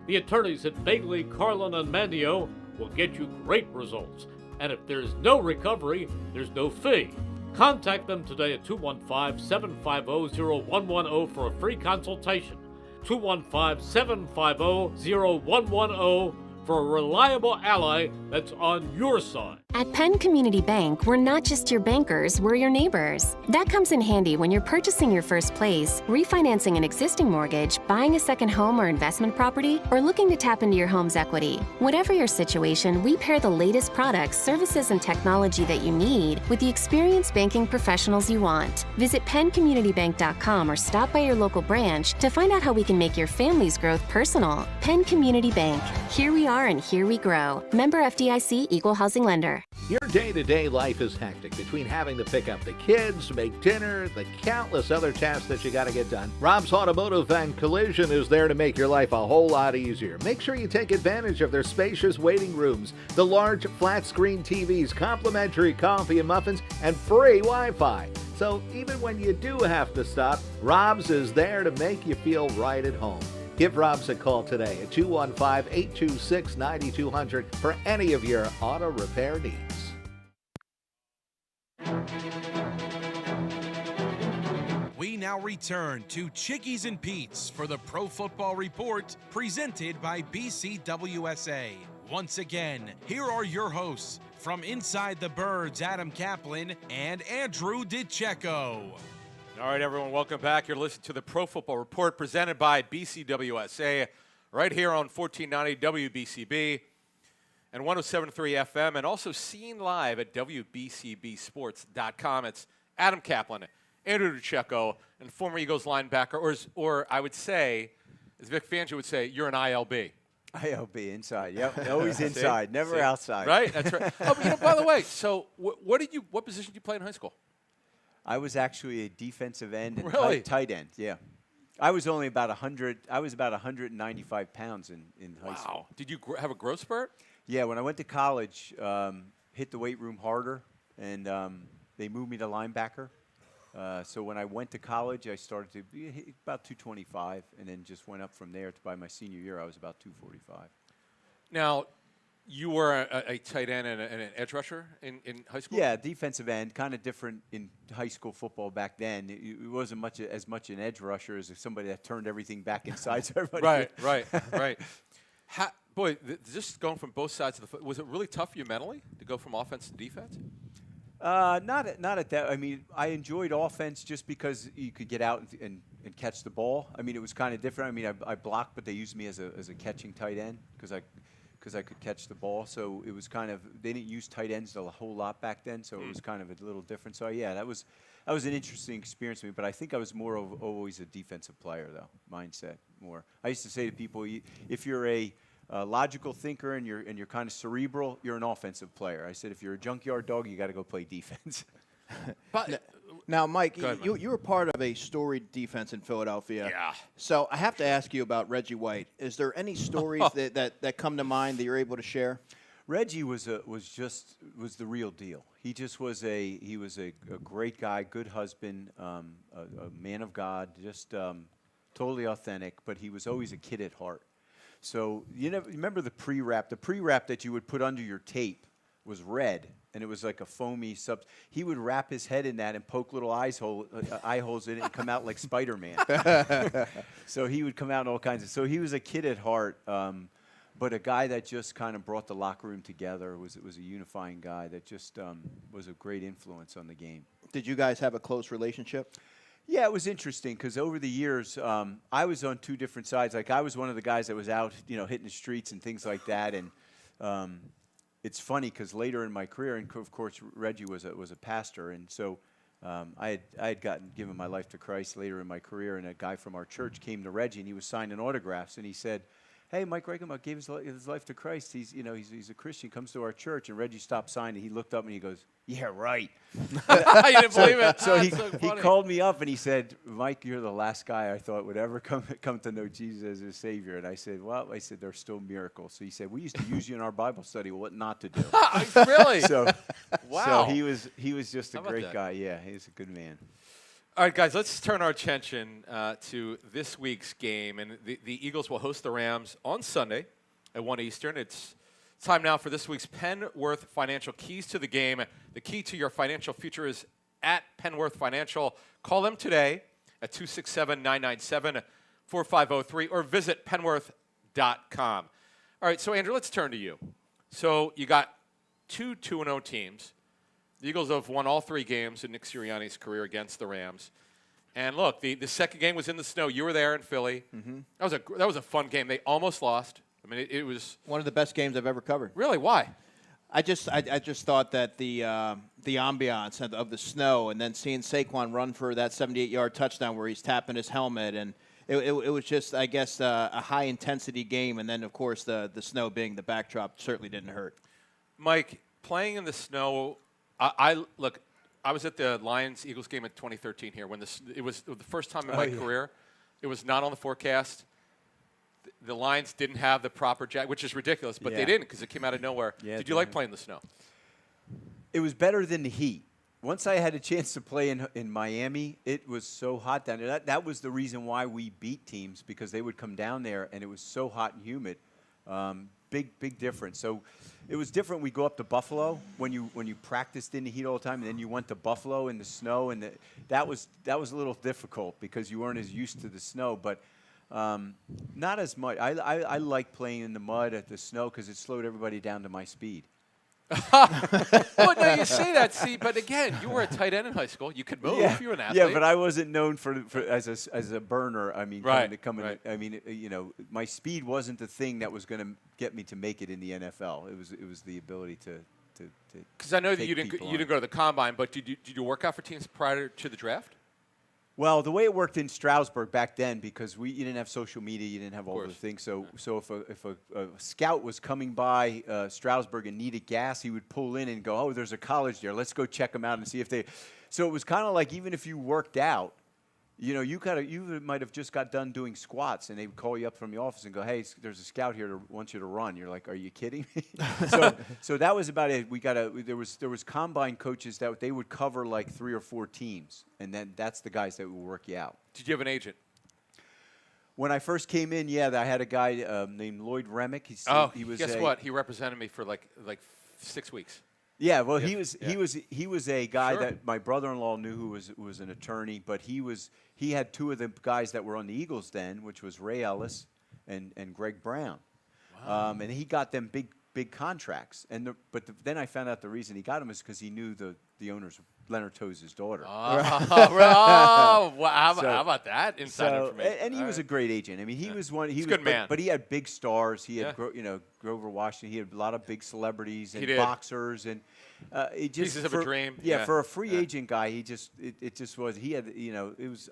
The attorneys at Begley, Carlin, and Mandio will get you great results. And if there's no recovery, there's no fee. Contact them today at 215-750-0110 for a free consultation. 215-750-0110 for a reliable ally that's on your side. At Penn Community Bank, we're not just your bankers, we're your neighbors. That comes in handy when you're purchasing your first place, refinancing an existing mortgage, buying a second home or investment property, or looking to tap into your home's equity. Whatever your situation, we pair the latest products, services, and technology that you need with the experienced banking professionals you want. Visit penncommunitybank.com or stop by your local branch to find out how we can make your family's growth personal. Penn Community Bank. Here we are and here we grow. Member FDIC, Equal Housing Lender. Your day-to-day life is hectic between having to pick up the kids, make dinner, the countless other tasks that you got to get done. Rob's Automotive and Collision is there to make your life a whole lot easier. Make sure you take advantage of their spacious waiting rooms, the large flat-screen TVs, complimentary coffee and muffins, and free Wi-Fi. So even when you do have to stop, Rob's is there to make you feel right at home. Give Rob's a call today at 215-826-9200 for any of your auto repair needs. We now return to Chickies and Pete's for the Pro Football Report presented by BCWSA. Once again, here are your hosts from Inside the Birds, Adam Caplan and Andrew DiCecco. All right, everyone, welcome back. You're listening to the Pro Football Report presented by BCWSA right here on 1490 WBCB and 107.3 FM, and also seen live at WBCBsports.com. It's Adam Caplan, Andrew DiCecco, and former Eagles linebacker, or I would say, as Vic Fangio would say, you're an ILB. ILB, inside. Yep, always inside, never outside. Right, that's right. Oh, by the way, so what position did you play in high school? I was actually a defensive end and Really? tight end, yeah. I was only about 100. I was about 195 pounds in high school. Wow. Did you have a growth spurt? Yeah, when I went to college, hit the weight room harder, and they moved me to linebacker. So when I went to college, I started to be about 225, and then just went up from there. By my senior year, I was about 245. Now, you were a tight end and an edge rusher in high school? Yeah, defensive end, kind of different in high school football back then. It wasn't as much an edge rusher as somebody that turned everything back inside. So everybody Right. Just going from both sides of the foot, was it really tough for you mentally to go from offense to defense? Not at that. I mean, I enjoyed offense just because you could get out and catch the ball. I mean, it was kind of different. I mean, I blocked, but they used me as a catching tight end because I because I could catch the ball. So it was kind of, they didn't use tight ends a whole lot back then, so it was kind of a little different. So yeah, that was an interesting experience for me. But I think I was more of always a defensive player, though, mindset more. I used to say to people, if you're a logical thinker and you're kind of cerebral, you're an offensive player. I said if you're a junkyard dog, you got to go play defense. But now, Mike, ahead, you were part of a storied defense in Philadelphia. Yeah. So I have to ask you about Reggie White. Is there any stories that come to mind that you're able to share? Reggie was the real deal. He just was a great guy, good husband, a man of God, just totally authentic. But he was always a kid at heart. So remember the pre-wrap? The pre-wrap that you would put under your tape was red, and it was like a foamy sub. He would wrap his head in that and poke little eye holes in it and come out like Spider-Man. So he would come out in all kinds of. So he was a kid at heart, but a guy that just kind of brought the locker room together. Was a unifying guy that just was a great influence on the game. Did you guys have a close relationship? Yeah, it was interesting because over the years, I was on two different sides. Like I was one of the guys that was out, hitting the streets and things like that. And it's funny because later in my career, and of course Reggie was a pastor, and so I had given my life to Christ later in my career. And a guy from our church came to Reggie, and he was signing autographs, and he said, "Hey, Mike Reichenbach gave his life to Christ. He's a Christian. Comes to our church." And Reggie stopped signing. He looked up and he goes, "Yeah, right." I didn't believe it. So he called me up and he said, "Mike, you're the last guy I thought would ever come to know Jesus as his Savior." And I said, "Well," I said, "there's still miracles." So he said, "We used to use you in our Bible study. What not to do?" Really? So, wow. So he was just a great guy. Yeah, he's a good man. All right, guys, let's turn our attention to this week's game. And the Eagles will host the Rams on Sunday at 1 Eastern. It's time now for this week's Penworth Financial Keys to the Game. The key to your financial future is at Penworth Financial. Call them today at 267-997-4503 or visit penworth.com. All right, so, Andrew, let's turn to you. So you got two 2-0 teams. The Eagles have won all three games in Nick Sirianni's career against the Rams. And look, the second game was in the snow. You were there in Philly. Mm-hmm. That was a fun game. They almost lost. I mean, it was one of the best games I've ever covered. Really? Why? I just thought that the ambiance of the snow, and then seeing Saquon run for that 78-yard touchdown where he's tapping his helmet, and it was just, I guess, a high intensity game. And then of course the snow being the backdrop certainly didn't hurt. Mike, playing in the snow. I was at the Lions-Eagles game in 2013 here when it was the first time in my career. It was not on the forecast. The Lions didn't have the proper jacket, which is ridiculous, but they didn't because it came out of nowhere. Yeah, did you like playing in the snow? It was better than the heat. Once I had a chance to play in Miami, it was so hot down there. That was the reason why we beat teams, because they would come down there and it was so hot and humid. Big difference. So it was different. We go up to Buffalo when you practiced in the heat all the time, and then you went to Buffalo in the snow, and that was a little difficult because you weren't as used to the snow. But not as much. I like playing in the mud at the snow because it slowed everybody down to my speed. Well, no, you say that, but again, you were a tight end in high school. You could move. Yeah, you were an athlete. Yeah, but I wasn't known as a burner. I mean, right. I mean, my speed wasn't the thing that was going to get me to make it in the NFL. It was the ability to. Because I know that you didn't go to the combine, but did you work out for teams prior to the draft? Well, the way it worked in Stroudsburg back then, because you didn't have social media, you didn't have all those things. So if a scout was coming by Stroudsburg and needed gas, he would pull in and go, "Oh, there's a college there. Let's go check them out and see if they." So it was kind of like, even if you worked out, you might have just got done doing squats, and they would call you up from the office and go, "Hey, there's a scout here that wants you to run." You're like, "Are you kidding me?" so that was about it. There was combine coaches that they would cover like 3 or 4 teams, and then that's the guys that would work you out. Did you have an agent? When I first came in, I had a guy named Lloyd Remick. Guess what? He represented me for like 6 weeks. Yeah, well, he was a guy that my brother-in-law knew who was an attorney, but he had 2 of the guys that were on the Eagles then, which was Ray Ellis and Greg Brown. Wow. And he got them big contracts. But then I found out the reason he got them is because he knew the owners Leonard Tose's daughter. Well, how about that inside information? And he was a great agent. I mean, he was one. He was a good man. But he had big stars. He had, Grover Washington. He had a lot of big celebrities and boxers and pieces of a dream. Yeah, for a free agent guy, it just was. He had,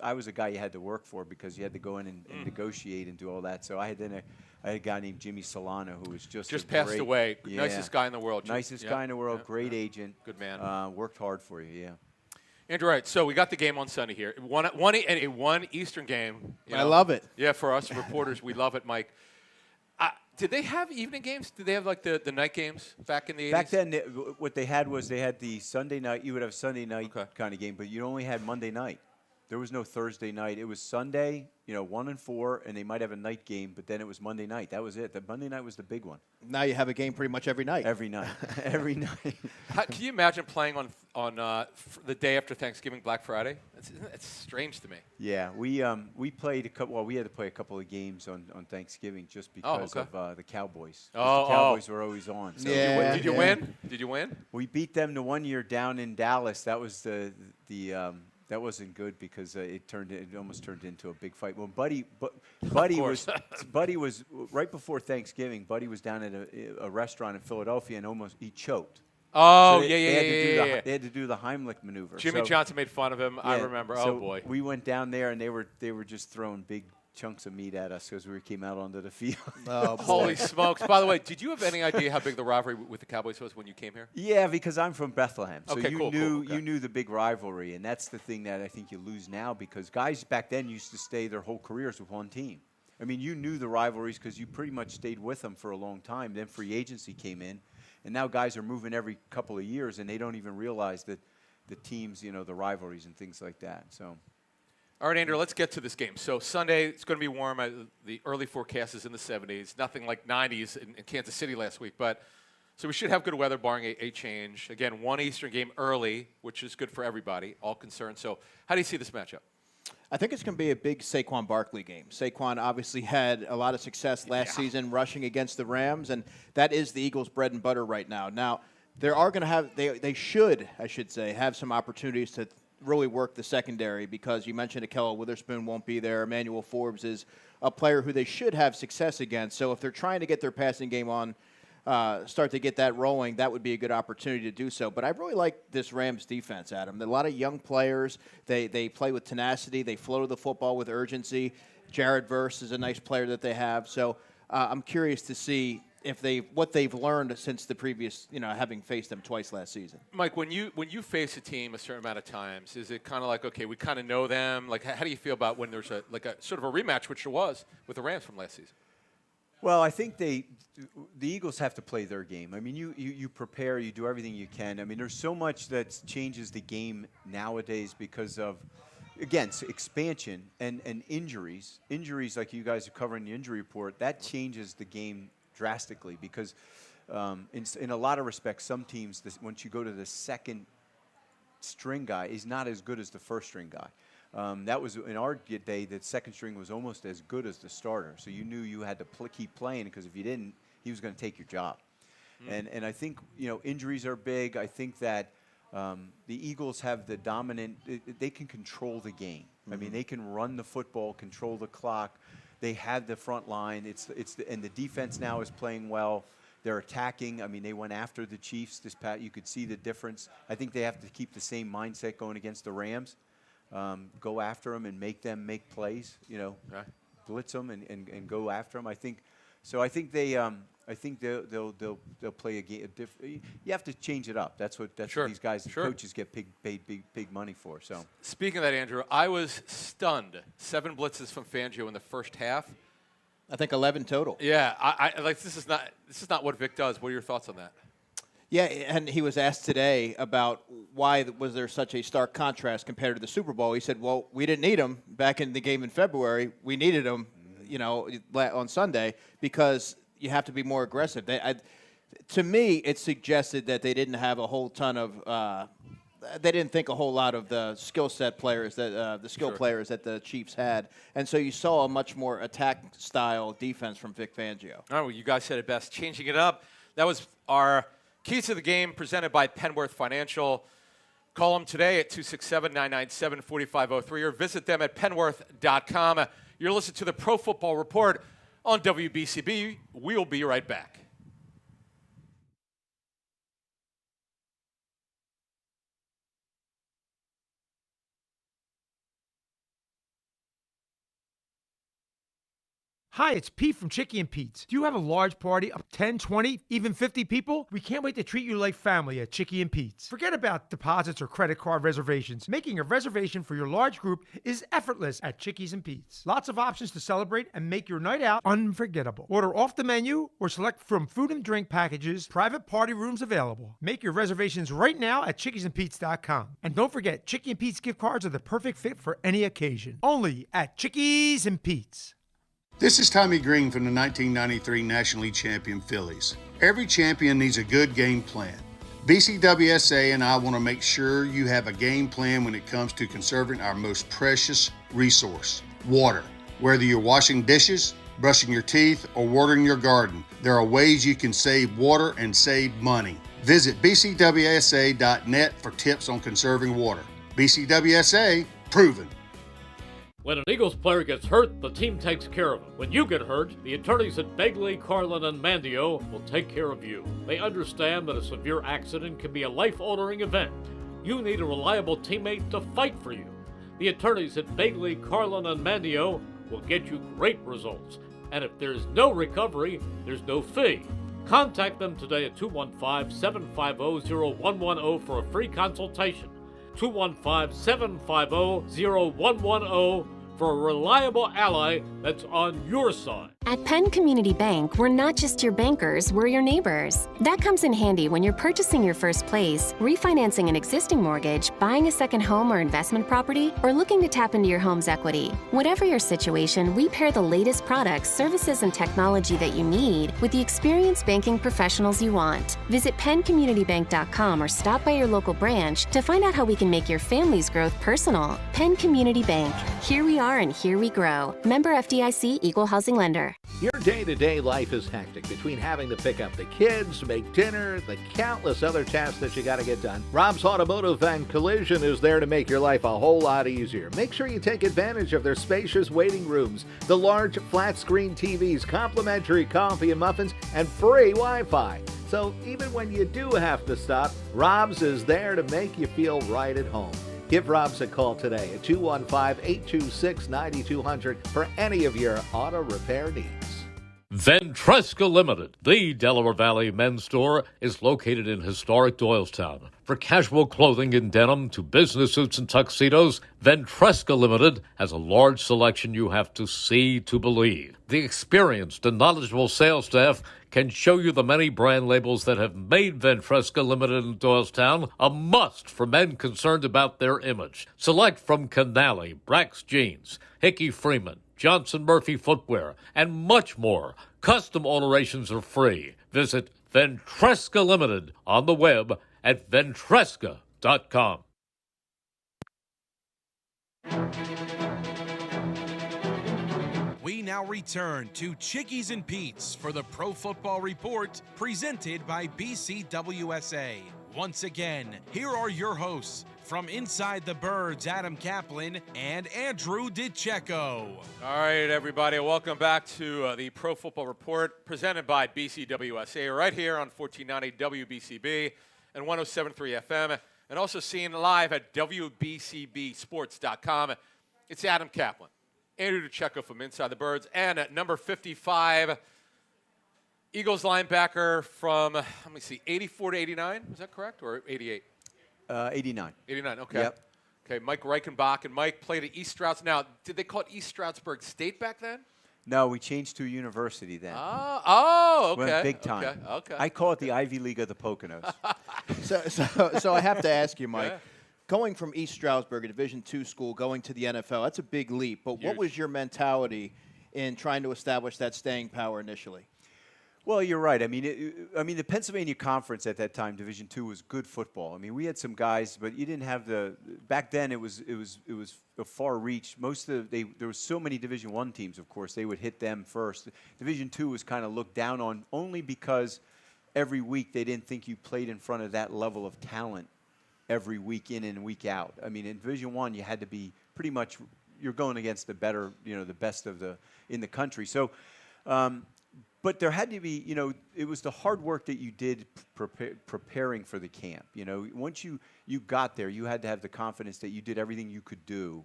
I was a guy you had to work for because you had to go in and negotiate and do all that. So I had a guy named Jimmy Solano who was just passed away. Nicest guy in the world. Nicest guy in the world. Great agent. Good man. Worked hard for you. Yeah. Andrew, right. So we got the game on Sunday here. One Eastern game. I love it. Yeah, for us reporters, we love it, Mike. Did they have evening games? Did they have like the night games back in the 80s? Back then, what they had was they had the Sunday night. You would have a Sunday night kind of game, but you only had Monday night. There was no Thursday night. It was Sunday, 1 and 4, and they might have a night game, but then it was Monday night. That was it. The Monday night was the big one. Now you have a game pretty much every night. Every night. Every night. Can you imagine playing on the day after Thanksgiving, Black Friday? It's strange to me. Yeah, we played a couple. Well, we had to play a couple of games on Thanksgiving just because of the Cowboys. The Cowboys were always on. So Did you win? Did you win? We beat them the one year down in Dallas. That was that wasn't good because it almost turned into a big fight. Well, Buddy was right before Thanksgiving. Buddy was down at a restaurant in Philadelphia and he choked. Oh, so yeah. They had to do the Heimlich maneuver. Jimmy Johnson made fun of him. Yeah, I remember. So oh boy. We went down there and they were just throwing big chunks of meat at us because we came out onto the field. Oh, holy smokes! By the way, did you have any idea how big the rivalry with the Cowboys was when you came here? Yeah, because I'm from Bethlehem, so you knew the big rivalry, and that's the thing that I think you lose now because guys back then used to stay their whole careers with one team. I mean, you knew the rivalries because you pretty much stayed with them for a long time. Then free agency came in, and now guys are moving every couple of years, and they don't even realize that the teams, the rivalries and things like that. So. All right, Andrew, let's get to this game. So Sunday, it's going to be warm. The early forecast is in the 70s. Nothing like 90s in Kansas City last week. So we should have good weather barring a change. Again, one Eastern game early, which is good for everybody, all concerned. So how do you see this matchup? I think it's going to be a big Saquon Barkley game. Saquon obviously had a lot of success last season rushing against the Rams, and that is the Eagles' bread and butter right now. Now, they are going to have they should have some opportunities to really work the secondary because you mentioned Akello Witherspoon won't be there. Emmanuel Forbes is a player who they should have success against. So if they're trying to get their passing game on, start to get that rolling, that would be a good opportunity to do so. But I really like this Rams defense, Adam. There are a lot of young players. They play with tenacity. They flow the football with urgency. Jared Verse is a nice player that they have. So I'm curious to see what they've learned since the previous, having faced them twice last season. Mike, when you face a team a certain amount of times, is it kind of like, okay, we kind of know them? Like, how do you feel about when there's a sort of a rematch, which there was with the Rams from last season? Well, I think the Eagles have to play their game. I mean, you prepare, you do everything you can. I mean, there's so much that changes the game nowadays because of, again, expansion and injuries. Injuries like you guys are covering the injury report, that changes the game drastically because in a lot of respects, some teams, once you go to the second string guy, is not as good as the first string guy. That was in our day. The second string was almost as good as the starter, so you knew you had to keep playing because if you didn't, he was going to take your job. And I think injuries are big. I think that the Eagles have the dominant. They can control the game. I mean, they can run the football, control the clock. They have the front line. And the defense now is playing well. They're attacking. I mean, they went after the Chiefs this past. You could see the difference. I think they have to keep the same mindset going against the Rams. Go after them and make them make plays. Blitz them and go after them. I think they'll play a game. You have to change it up. That's what these guys, the coaches, get paid big money for. So speaking of that, Andrew, I was stunned. 7 blitzes from Fangio in the first half. I think 11 total. Yeah, I like this is not what Vic does. What are your thoughts on that? Yeah, and he was asked today about why was there such a stark contrast compared to the Super Bowl. He said, "Well, we didn't need him back in the game in February. We needed him, on Sunday because you have to be more aggressive." To me, it suggested that they didn't have a whole ton of. They didn't think a whole lot of the skill set players that players that the Chiefs had, and so you saw a much more attack style defense from Vic Fangio. All right, well, you guys said it best. Changing it up. That was our Keys to the Game presented by Penworth Financial. Call them today at 267-997-4503 or visit them at penworth.com. You're listening to the Pro Football Report on WBCB. We'll be right back. Hi, it's Pete from Chicky and Pete's. Do you have a large party of 10, 20, even 50 people? We can't wait to treat you like family at Chicky and Pete's. Forget about deposits or credit card reservations. Making a reservation for your large group is effortless at Chickies and Pete's. Lots of options to celebrate and make your night out unforgettable. Order off the menu or select from food and drink packages. Private party rooms available. Make your reservations right now at chickiesandpete's.com. And don't forget, Chicky and Pete's gift cards are the perfect fit for any occasion. Only at Chickies and Pete's. This is Tommy Green from the 1993 National League champion Phillies. Every champion needs a good game plan. BCWSA and I want to make sure you have a game plan when it comes to conserving our most precious resource, water. Whether you're washing dishes, brushing your teeth, or watering your garden, there are ways you can save water and save money. Visit bcwsa.net for tips on conserving water. BCWSA, proven. When an Eagles player gets hurt, the team takes care of him. When you get hurt, the attorneys at Begley, Carlin, and Mandio will take care of you. They understand that a severe accident can be a life-altering event. You need a reliable teammate to fight for you. The attorneys at Begley, Carlin, and Mandio will get you great results. And if there's no recovery, there's no fee. Contact them today at 215-750-0110 for a free consultation. 215-750-0110 for a reliable ally that's on your side. At Penn Community Bank, we're not just your bankers, we're your neighbors. That comes in handy when you're purchasing your first place, refinancing an existing mortgage, buying a second home or investment property, or looking to tap into your home's equity. Whatever your situation, we pair the latest products, services, and technology that you need with the experienced banking professionals you want. Visit penncommunitybank.com or stop by your local branch to find out how we can make your family's growth personal. Penn Community Bank. Here we are and here we grow. Member FDIC, Equal Housing Lender. Your day-to-day life is hectic between having to pick up the kids, make dinner, the countless other tasks that you got to get done. Rob's Automotive and Collision is there to make your life a whole lot easier. Make sure you take advantage of their spacious waiting rooms, the large flat-screen TVs, complimentary coffee and muffins, and free Wi-Fi. So even when you do have to stop, Rob's is there to make you feel right at home. Give Rob's a call today at 215-826-9200 for any of your auto repair needs. Ventresca Limited, the Delaware Valley men's store, is located in historic Doylestown. For casual clothing in denim to business suits and tuxedos, Ventresca Limited has a large selection you have to see to believe. The experienced and knowledgeable sales staff can show you the many brand labels that have made Ventresca Limited in Doylestown a must for men concerned about their image. Select from Canali, Brax Jeans, Hickey Freeman, Johnson Murphy Footwear, and much more. Custom alterations are free. Visit Ventresca Limited on the web at ventresca.com. We now return to Chickies and Pete's for the Pro Football Report presented by BCWSA. Once again, here are your hosts from Inside the Birds, Adam Caplan and Andrew DiCecco. All right, everybody, welcome back to the Pro Football Report presented by BCWSA right here on 1490 WBCB and 107.3 FM, and also seen live at WBCBsports.com. It's Adam Caplan, Andrew DiCecco from Inside the Birds, and at number 55, Eagles linebacker from, let me see, 84 to 89, is that correct, or 88? 89. 89, okay. Yep. Okay, Mike Reichenbach, and Mike played at East Strouds. Now, did they call it East Stroudsburg State back then? No, we changed to a university then. Oh, okay. Went big time. Okay. I call it the Ivy League of the Poconos. So I have to ask you, Mike, Yeah. going from East Stroudsburg, a Division II school, going to the NFL, that's a big leap. But what Huge. was your mentality in trying to establish that staying power initially? Well, you're right. I mean, the Pennsylvania Conference at that time, Division II, was good football. I mean, we had some guys, but you didn't have the. Back then, it was a far reach. There were so many Division I teams. Of course, they would hit them first. Division II was kind of looked down on only because every week they didn't think you played in front of that level of talent every week in and week out. I mean, in Division I, you had to be pretty much, you're going against the better, the best of in the country. So, but there had to be, it was the hard work that you did preparing for the camp. Once you got there, you had to have the confidence that you did everything you could do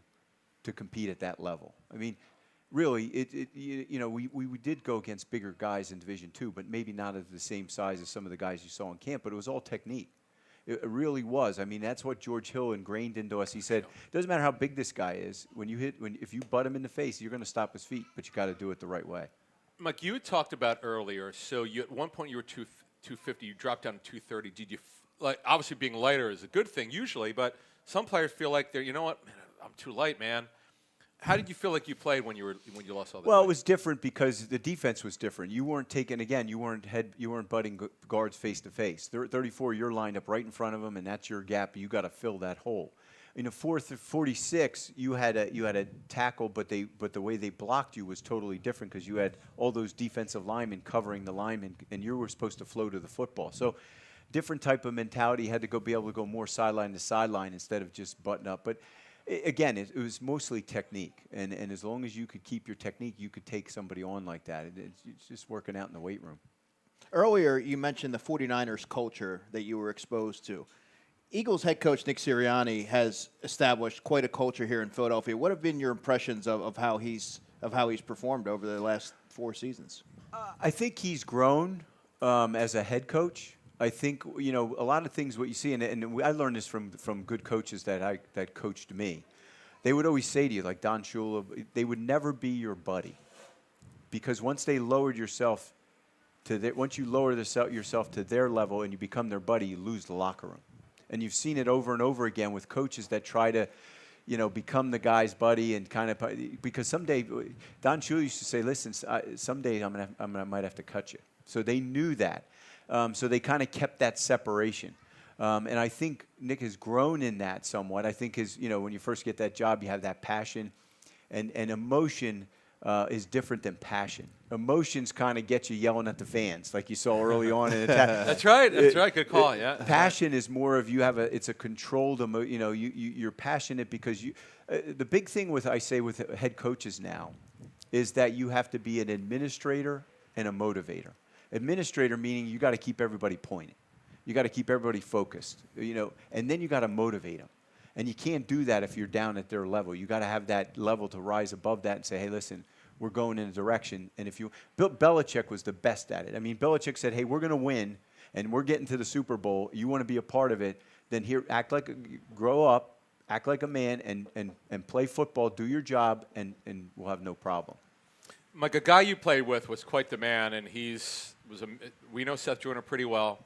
to compete at that level. I mean, really, we did go against bigger guys in Division II, but maybe not of the same size as some of the guys you saw in camp, but it was all technique. It really was. I mean, that's what George Hill ingrained into us. He said, doesn't matter how big this guy is, if you butt him in the face, you're going to stop his feet, but you got to do it the right way. Mike, you had talked about earlier, so at one point you were 250, you dropped down to 230. Did you, obviously being lighter is a good thing usually, but some players feel like they're, you know what, man, I'm too light, man. How did you feel like you played when you lost all that? Well, weight? it was different because the defense was different. You weren't you weren't butting guards face to face. 34, you're lined up right in front of them, and that's your gap. You got to fill that hole. In the 46, you had a tackle, but the way they blocked you was totally different because you had all those defensive linemen covering the linemen, and you were supposed to flow to the football. So, different type of mentality. You had to be able to go more sideline to sideline instead of just button up, but. Again, it was mostly technique, and as long as you could keep your technique, you could take somebody on like that. It's just working out in the weight room. Earlier, you mentioned the 49ers culture that you were exposed to. Eagles head coach Nick Sirianni has established quite a culture here in Philadelphia. What have been your impressions of how he's performed over the last 4 seasons? I think he's grown as a head coach. I think, a lot of things what you see, and I learned this from good coaches that coached me. They would always say to you, like Don Shula, they would never be your buddy. Because once they lowered yourself once you lower yourself to their level and you become their buddy, you lose the locker room. And you've seen it over and over again with coaches that try to, become the guy's buddy and kind of, because someday, Don Shula used to say, listen, someday I might have to cut you. So they knew that. So they kind of kept that separation. And I think Nick has grown in that somewhat. I think when you first get that job, you have that passion. And emotion is different than passion. Emotions kind of get you yelling at the fans, like you saw early on in the That's right. Good call, yeah. Passion is more of it's a controlled you're passionate because the big thing with head coaches now is that you have to be an administrator and a motivator. Administrator meaning you got to keep everybody pointed. You got to keep everybody focused, and then you got to motivate them. And you can't do that if you're down at their level. You got to have that level to rise above that and say, hey, listen, we're going in a direction. And Bill Belichick was the best at it. I mean, Belichick said, hey, we're going to win, and we're getting to the Super Bowl. You want to be a part of it, then grow up, act like a man, and play football, do your job, and we'll have no problem. Mike, a guy you played with was quite the man, and we know Seth Joyner pretty well.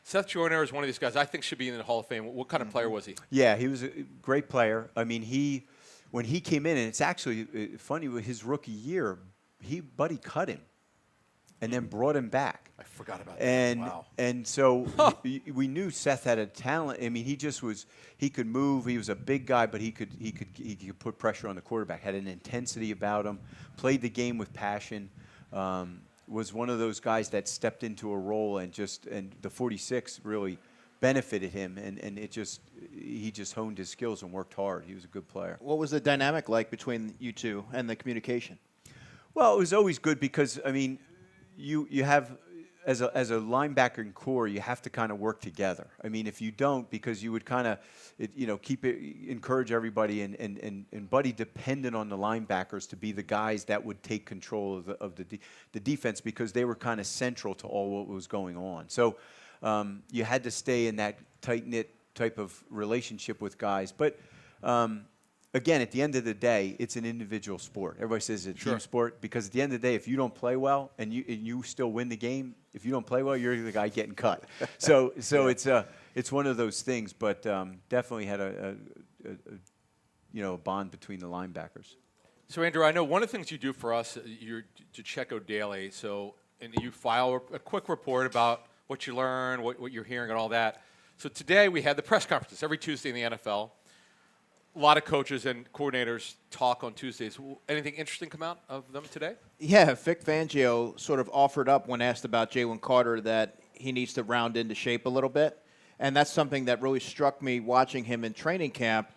Seth Joyner is one of these guys I think should be in the Hall of Fame. What kind of player was he? Yeah, he was a great player. I mean, when he came in, and it's actually funny, with his rookie year, Buddy cut him and then brought him back. I forgot about that. Wow. And so we knew Seth had a talent. I mean, he could move. He was a big guy, but he could put pressure on the quarterback. Had an intensity about him. Played the game with passion. Was one of those guys that stepped into a role and the 46 really benefited him, and he just honed his skills and worked hard. He was a good player. What was the dynamic like between you two and the communication? Well, it was always good because, I mean, you have, as a linebacking core, you have to kind of work together. I mean, if you don't, because you would kind of, encourage everybody, and Buddy depended on the linebackers to be the guys that would take control of the defense because they were kind of central to all what was going on. So you had to stay in that tight-knit type of relationship with guys. But again, at the end of the day, it's an individual sport. Everybody says it's a team sport because at the end of the day, if you don't play well and you still win the game, if you don't play well, you're the guy getting cut. So it's one of those things. But definitely had a bond between the linebackers. So Andrew, I know one of the things you do for us, you're DiCecco Daily. And you file a quick report about what you learn, what you're hearing, and all that. So today we had the press conferences every Tuesday in the NFL. A lot of coaches and coordinators talk on Tuesdays. Anything interesting come out of them today? Yeah, Vic Fangio sort of offered up when asked about Jalen Carter that he needs to round into shape a little bit. And that's something that really struck me watching him in training camp.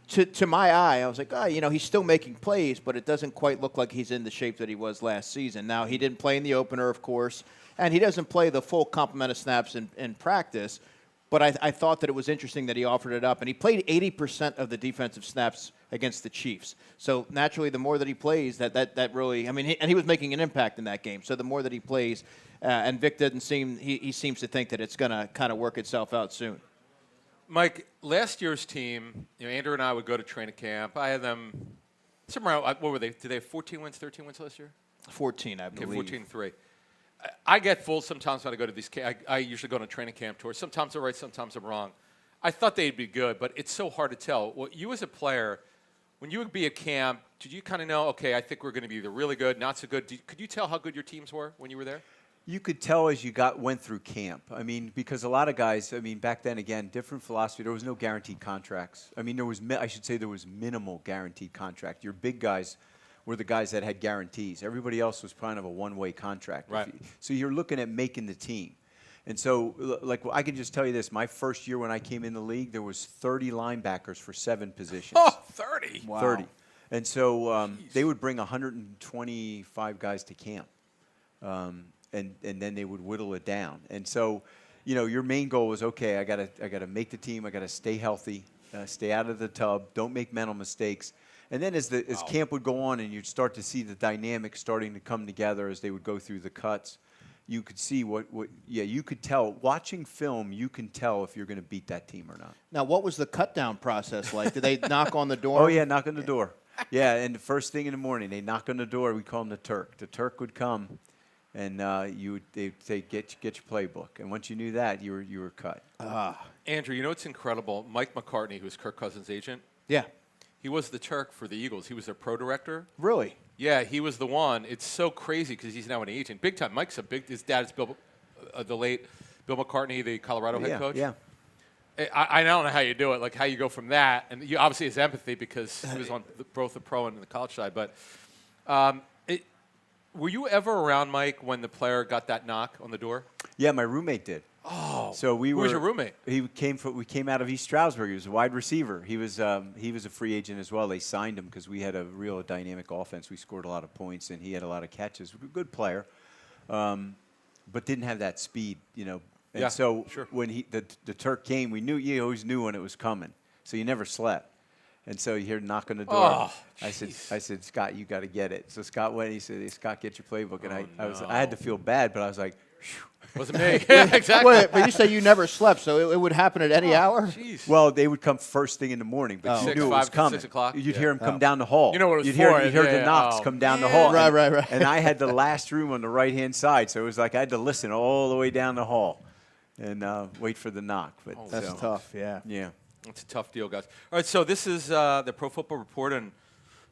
To my eye, I was like, he's still making plays, but it doesn't quite look like he's in the shape that he was last season. Now, he didn't play in the opener, of course, and he doesn't play the full complement of snaps in practice, but I thought that it was interesting that he offered it up. And he played 80% of the defensive snaps against the Chiefs. So, naturally, the more that he plays, that really – and he was making an impact in that game. So, the more that he plays, and Vic he seems to think that it's going to kind of work itself out soon. Mike, last year's team, Andrew and I would go to training camp. I had them somewhere. What were they? Did they have 14 wins, 13 wins last year? 14, I believe. Okay, 14-3. I get fooled sometimes when I go to these. I usually go on a training camp tour. Sometimes I'm right, sometimes I'm wrong. I thought they'd be good, but it's so hard to tell. Well, you as a player, when you would be at camp, did you kind of know? Okay, I think we're going to be either really good, not so good. Could you tell how good your teams were when you were there? You could tell as you went through camp. Because a lot of guys, back then, again, different philosophy. There was no guaranteed contracts. There was minimal guaranteed contract. Your big guys were the guys that had guarantees. Everybody else was kind of a one-way contract. Right. So you're looking at making the team. And so, I can just tell you this. My first year when I came in the league, there was 30 linebackers for 7 positions. Oh, 30. Wow. 30. And so they would bring 125 guys to camp. And then they would whittle it down. And so, your main goal was, okay, I gotta make the team. I gotta stay healthy, stay out of the tub, don't make mental mistakes. And then as camp would go on, and you'd start to see the dynamics starting to come together as they would go through the cuts, you could see you could tell. Watching film, you can tell if you're going to beat that team or not. Now, what was the cut down process like? Did they knock on the door? Oh yeah, knock on the door. Yeah, and the first thing in the morning, they knock on the door. We call him the Turk. The Turk would come. And they'd say, get your playbook. And once you knew that, you were cut. Andrew, it's incredible. Mike McCartney, who's Kirk Cousins' agent. Yeah. He was the Turk for the Eagles. He was their pro director. Really? Yeah, he was the one. It's so crazy because he's now an agent. Big time. Mike's his dad is the late Bill McCartney, the Colorado head coach. Yeah. I don't know how you do it, like how you go from that. And you obviously has empathy because he was on both the pro and the college side. But were you ever around, Mike, when the player got that knock on the door? Yeah, my roommate did. Oh, so we who was your roommate? We came out of East Stroudsburg. He was a wide receiver. He was a free agent as well. They signed him because we had a real dynamic offense. We scored a lot of points, and he had a lot of catches. Good player, but didn't have that speed, And so when the Turk came, you always knew when it was coming. So you never slept. And so you hear knock on the door. Oh, I said, Scott, you got to get it. So Scott went. He said, hey, Scott, get your playbook. And I had to feel bad, but I was like, phew. Wasn't me. Exactly. Wait, but you say you never slept, so it would happen at any hour? Geez. Well, they would come first thing in the morning, but you knew it was coming. 6 o'clock. You'd hear them come down the hall. You know what it was You'd for. You'd hear the knocks come down the hall. Right. And I had the last room on the right-hand side, so it was like I had to listen all the way down the hall and wait for the knock. But that's tough, yeah. Yeah. It's a tough deal, guys. All right, so this is the Pro Football Report on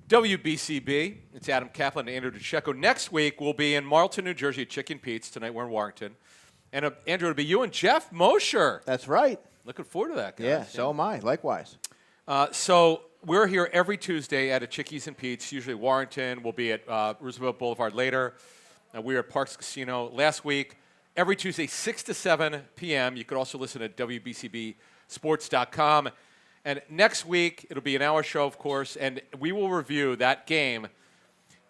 WBCB. It's Adam Caplan and Andrew DiCecco. Next week, we'll be in Marlton, New Jersey at Chicken Pete's. Tonight, we're in Warrington. And, Andrew, it'll be you and Jeff Mosher. That's right. Looking forward to that, guys. Yeah, so am I. Likewise. So we're here every Tuesday at a Chickies and Pete's, usually Warrington. We'll be at Roosevelt Boulevard later. We were at Parks Casino last week. Every Tuesday, 6 to 7 p.m. You could also listen at WBCBSports.com. And next week, it'll be an hour show, of course, and we will review that game.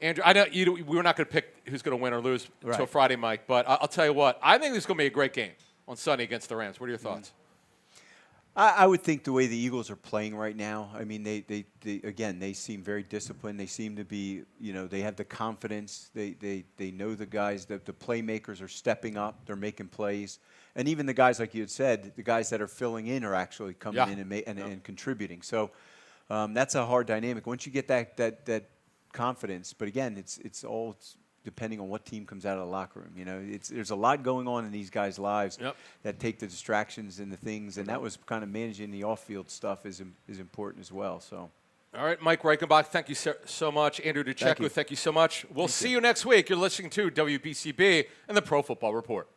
Andrew, I know we were not going to pick who's going to win or lose until Friday, Mike, but I'll tell you what. I think this is going to be a great game on Sunday against the Rams. What are your thoughts? I would think the way the Eagles are playing right now, I mean, they seem very disciplined. They seem to be, they have the confidence. They know the guys. The playmakers are stepping up. They're making plays. And even the guys, like you had said, the guys that are filling in are actually coming in and contributing. So that's a hard dynamic. Once you get that confidence, but again, it's all depending on what team comes out of the locker room. There's a lot going on in these guys' lives that take the distractions and the things, and that was kind of managing the off-field stuff is important as well. So. All right, Mike Reichenbach, thank you so much. Andrew DiCecco, thank you so much. We'll see you next week. You're listening to WBCB and the Pro Football Report.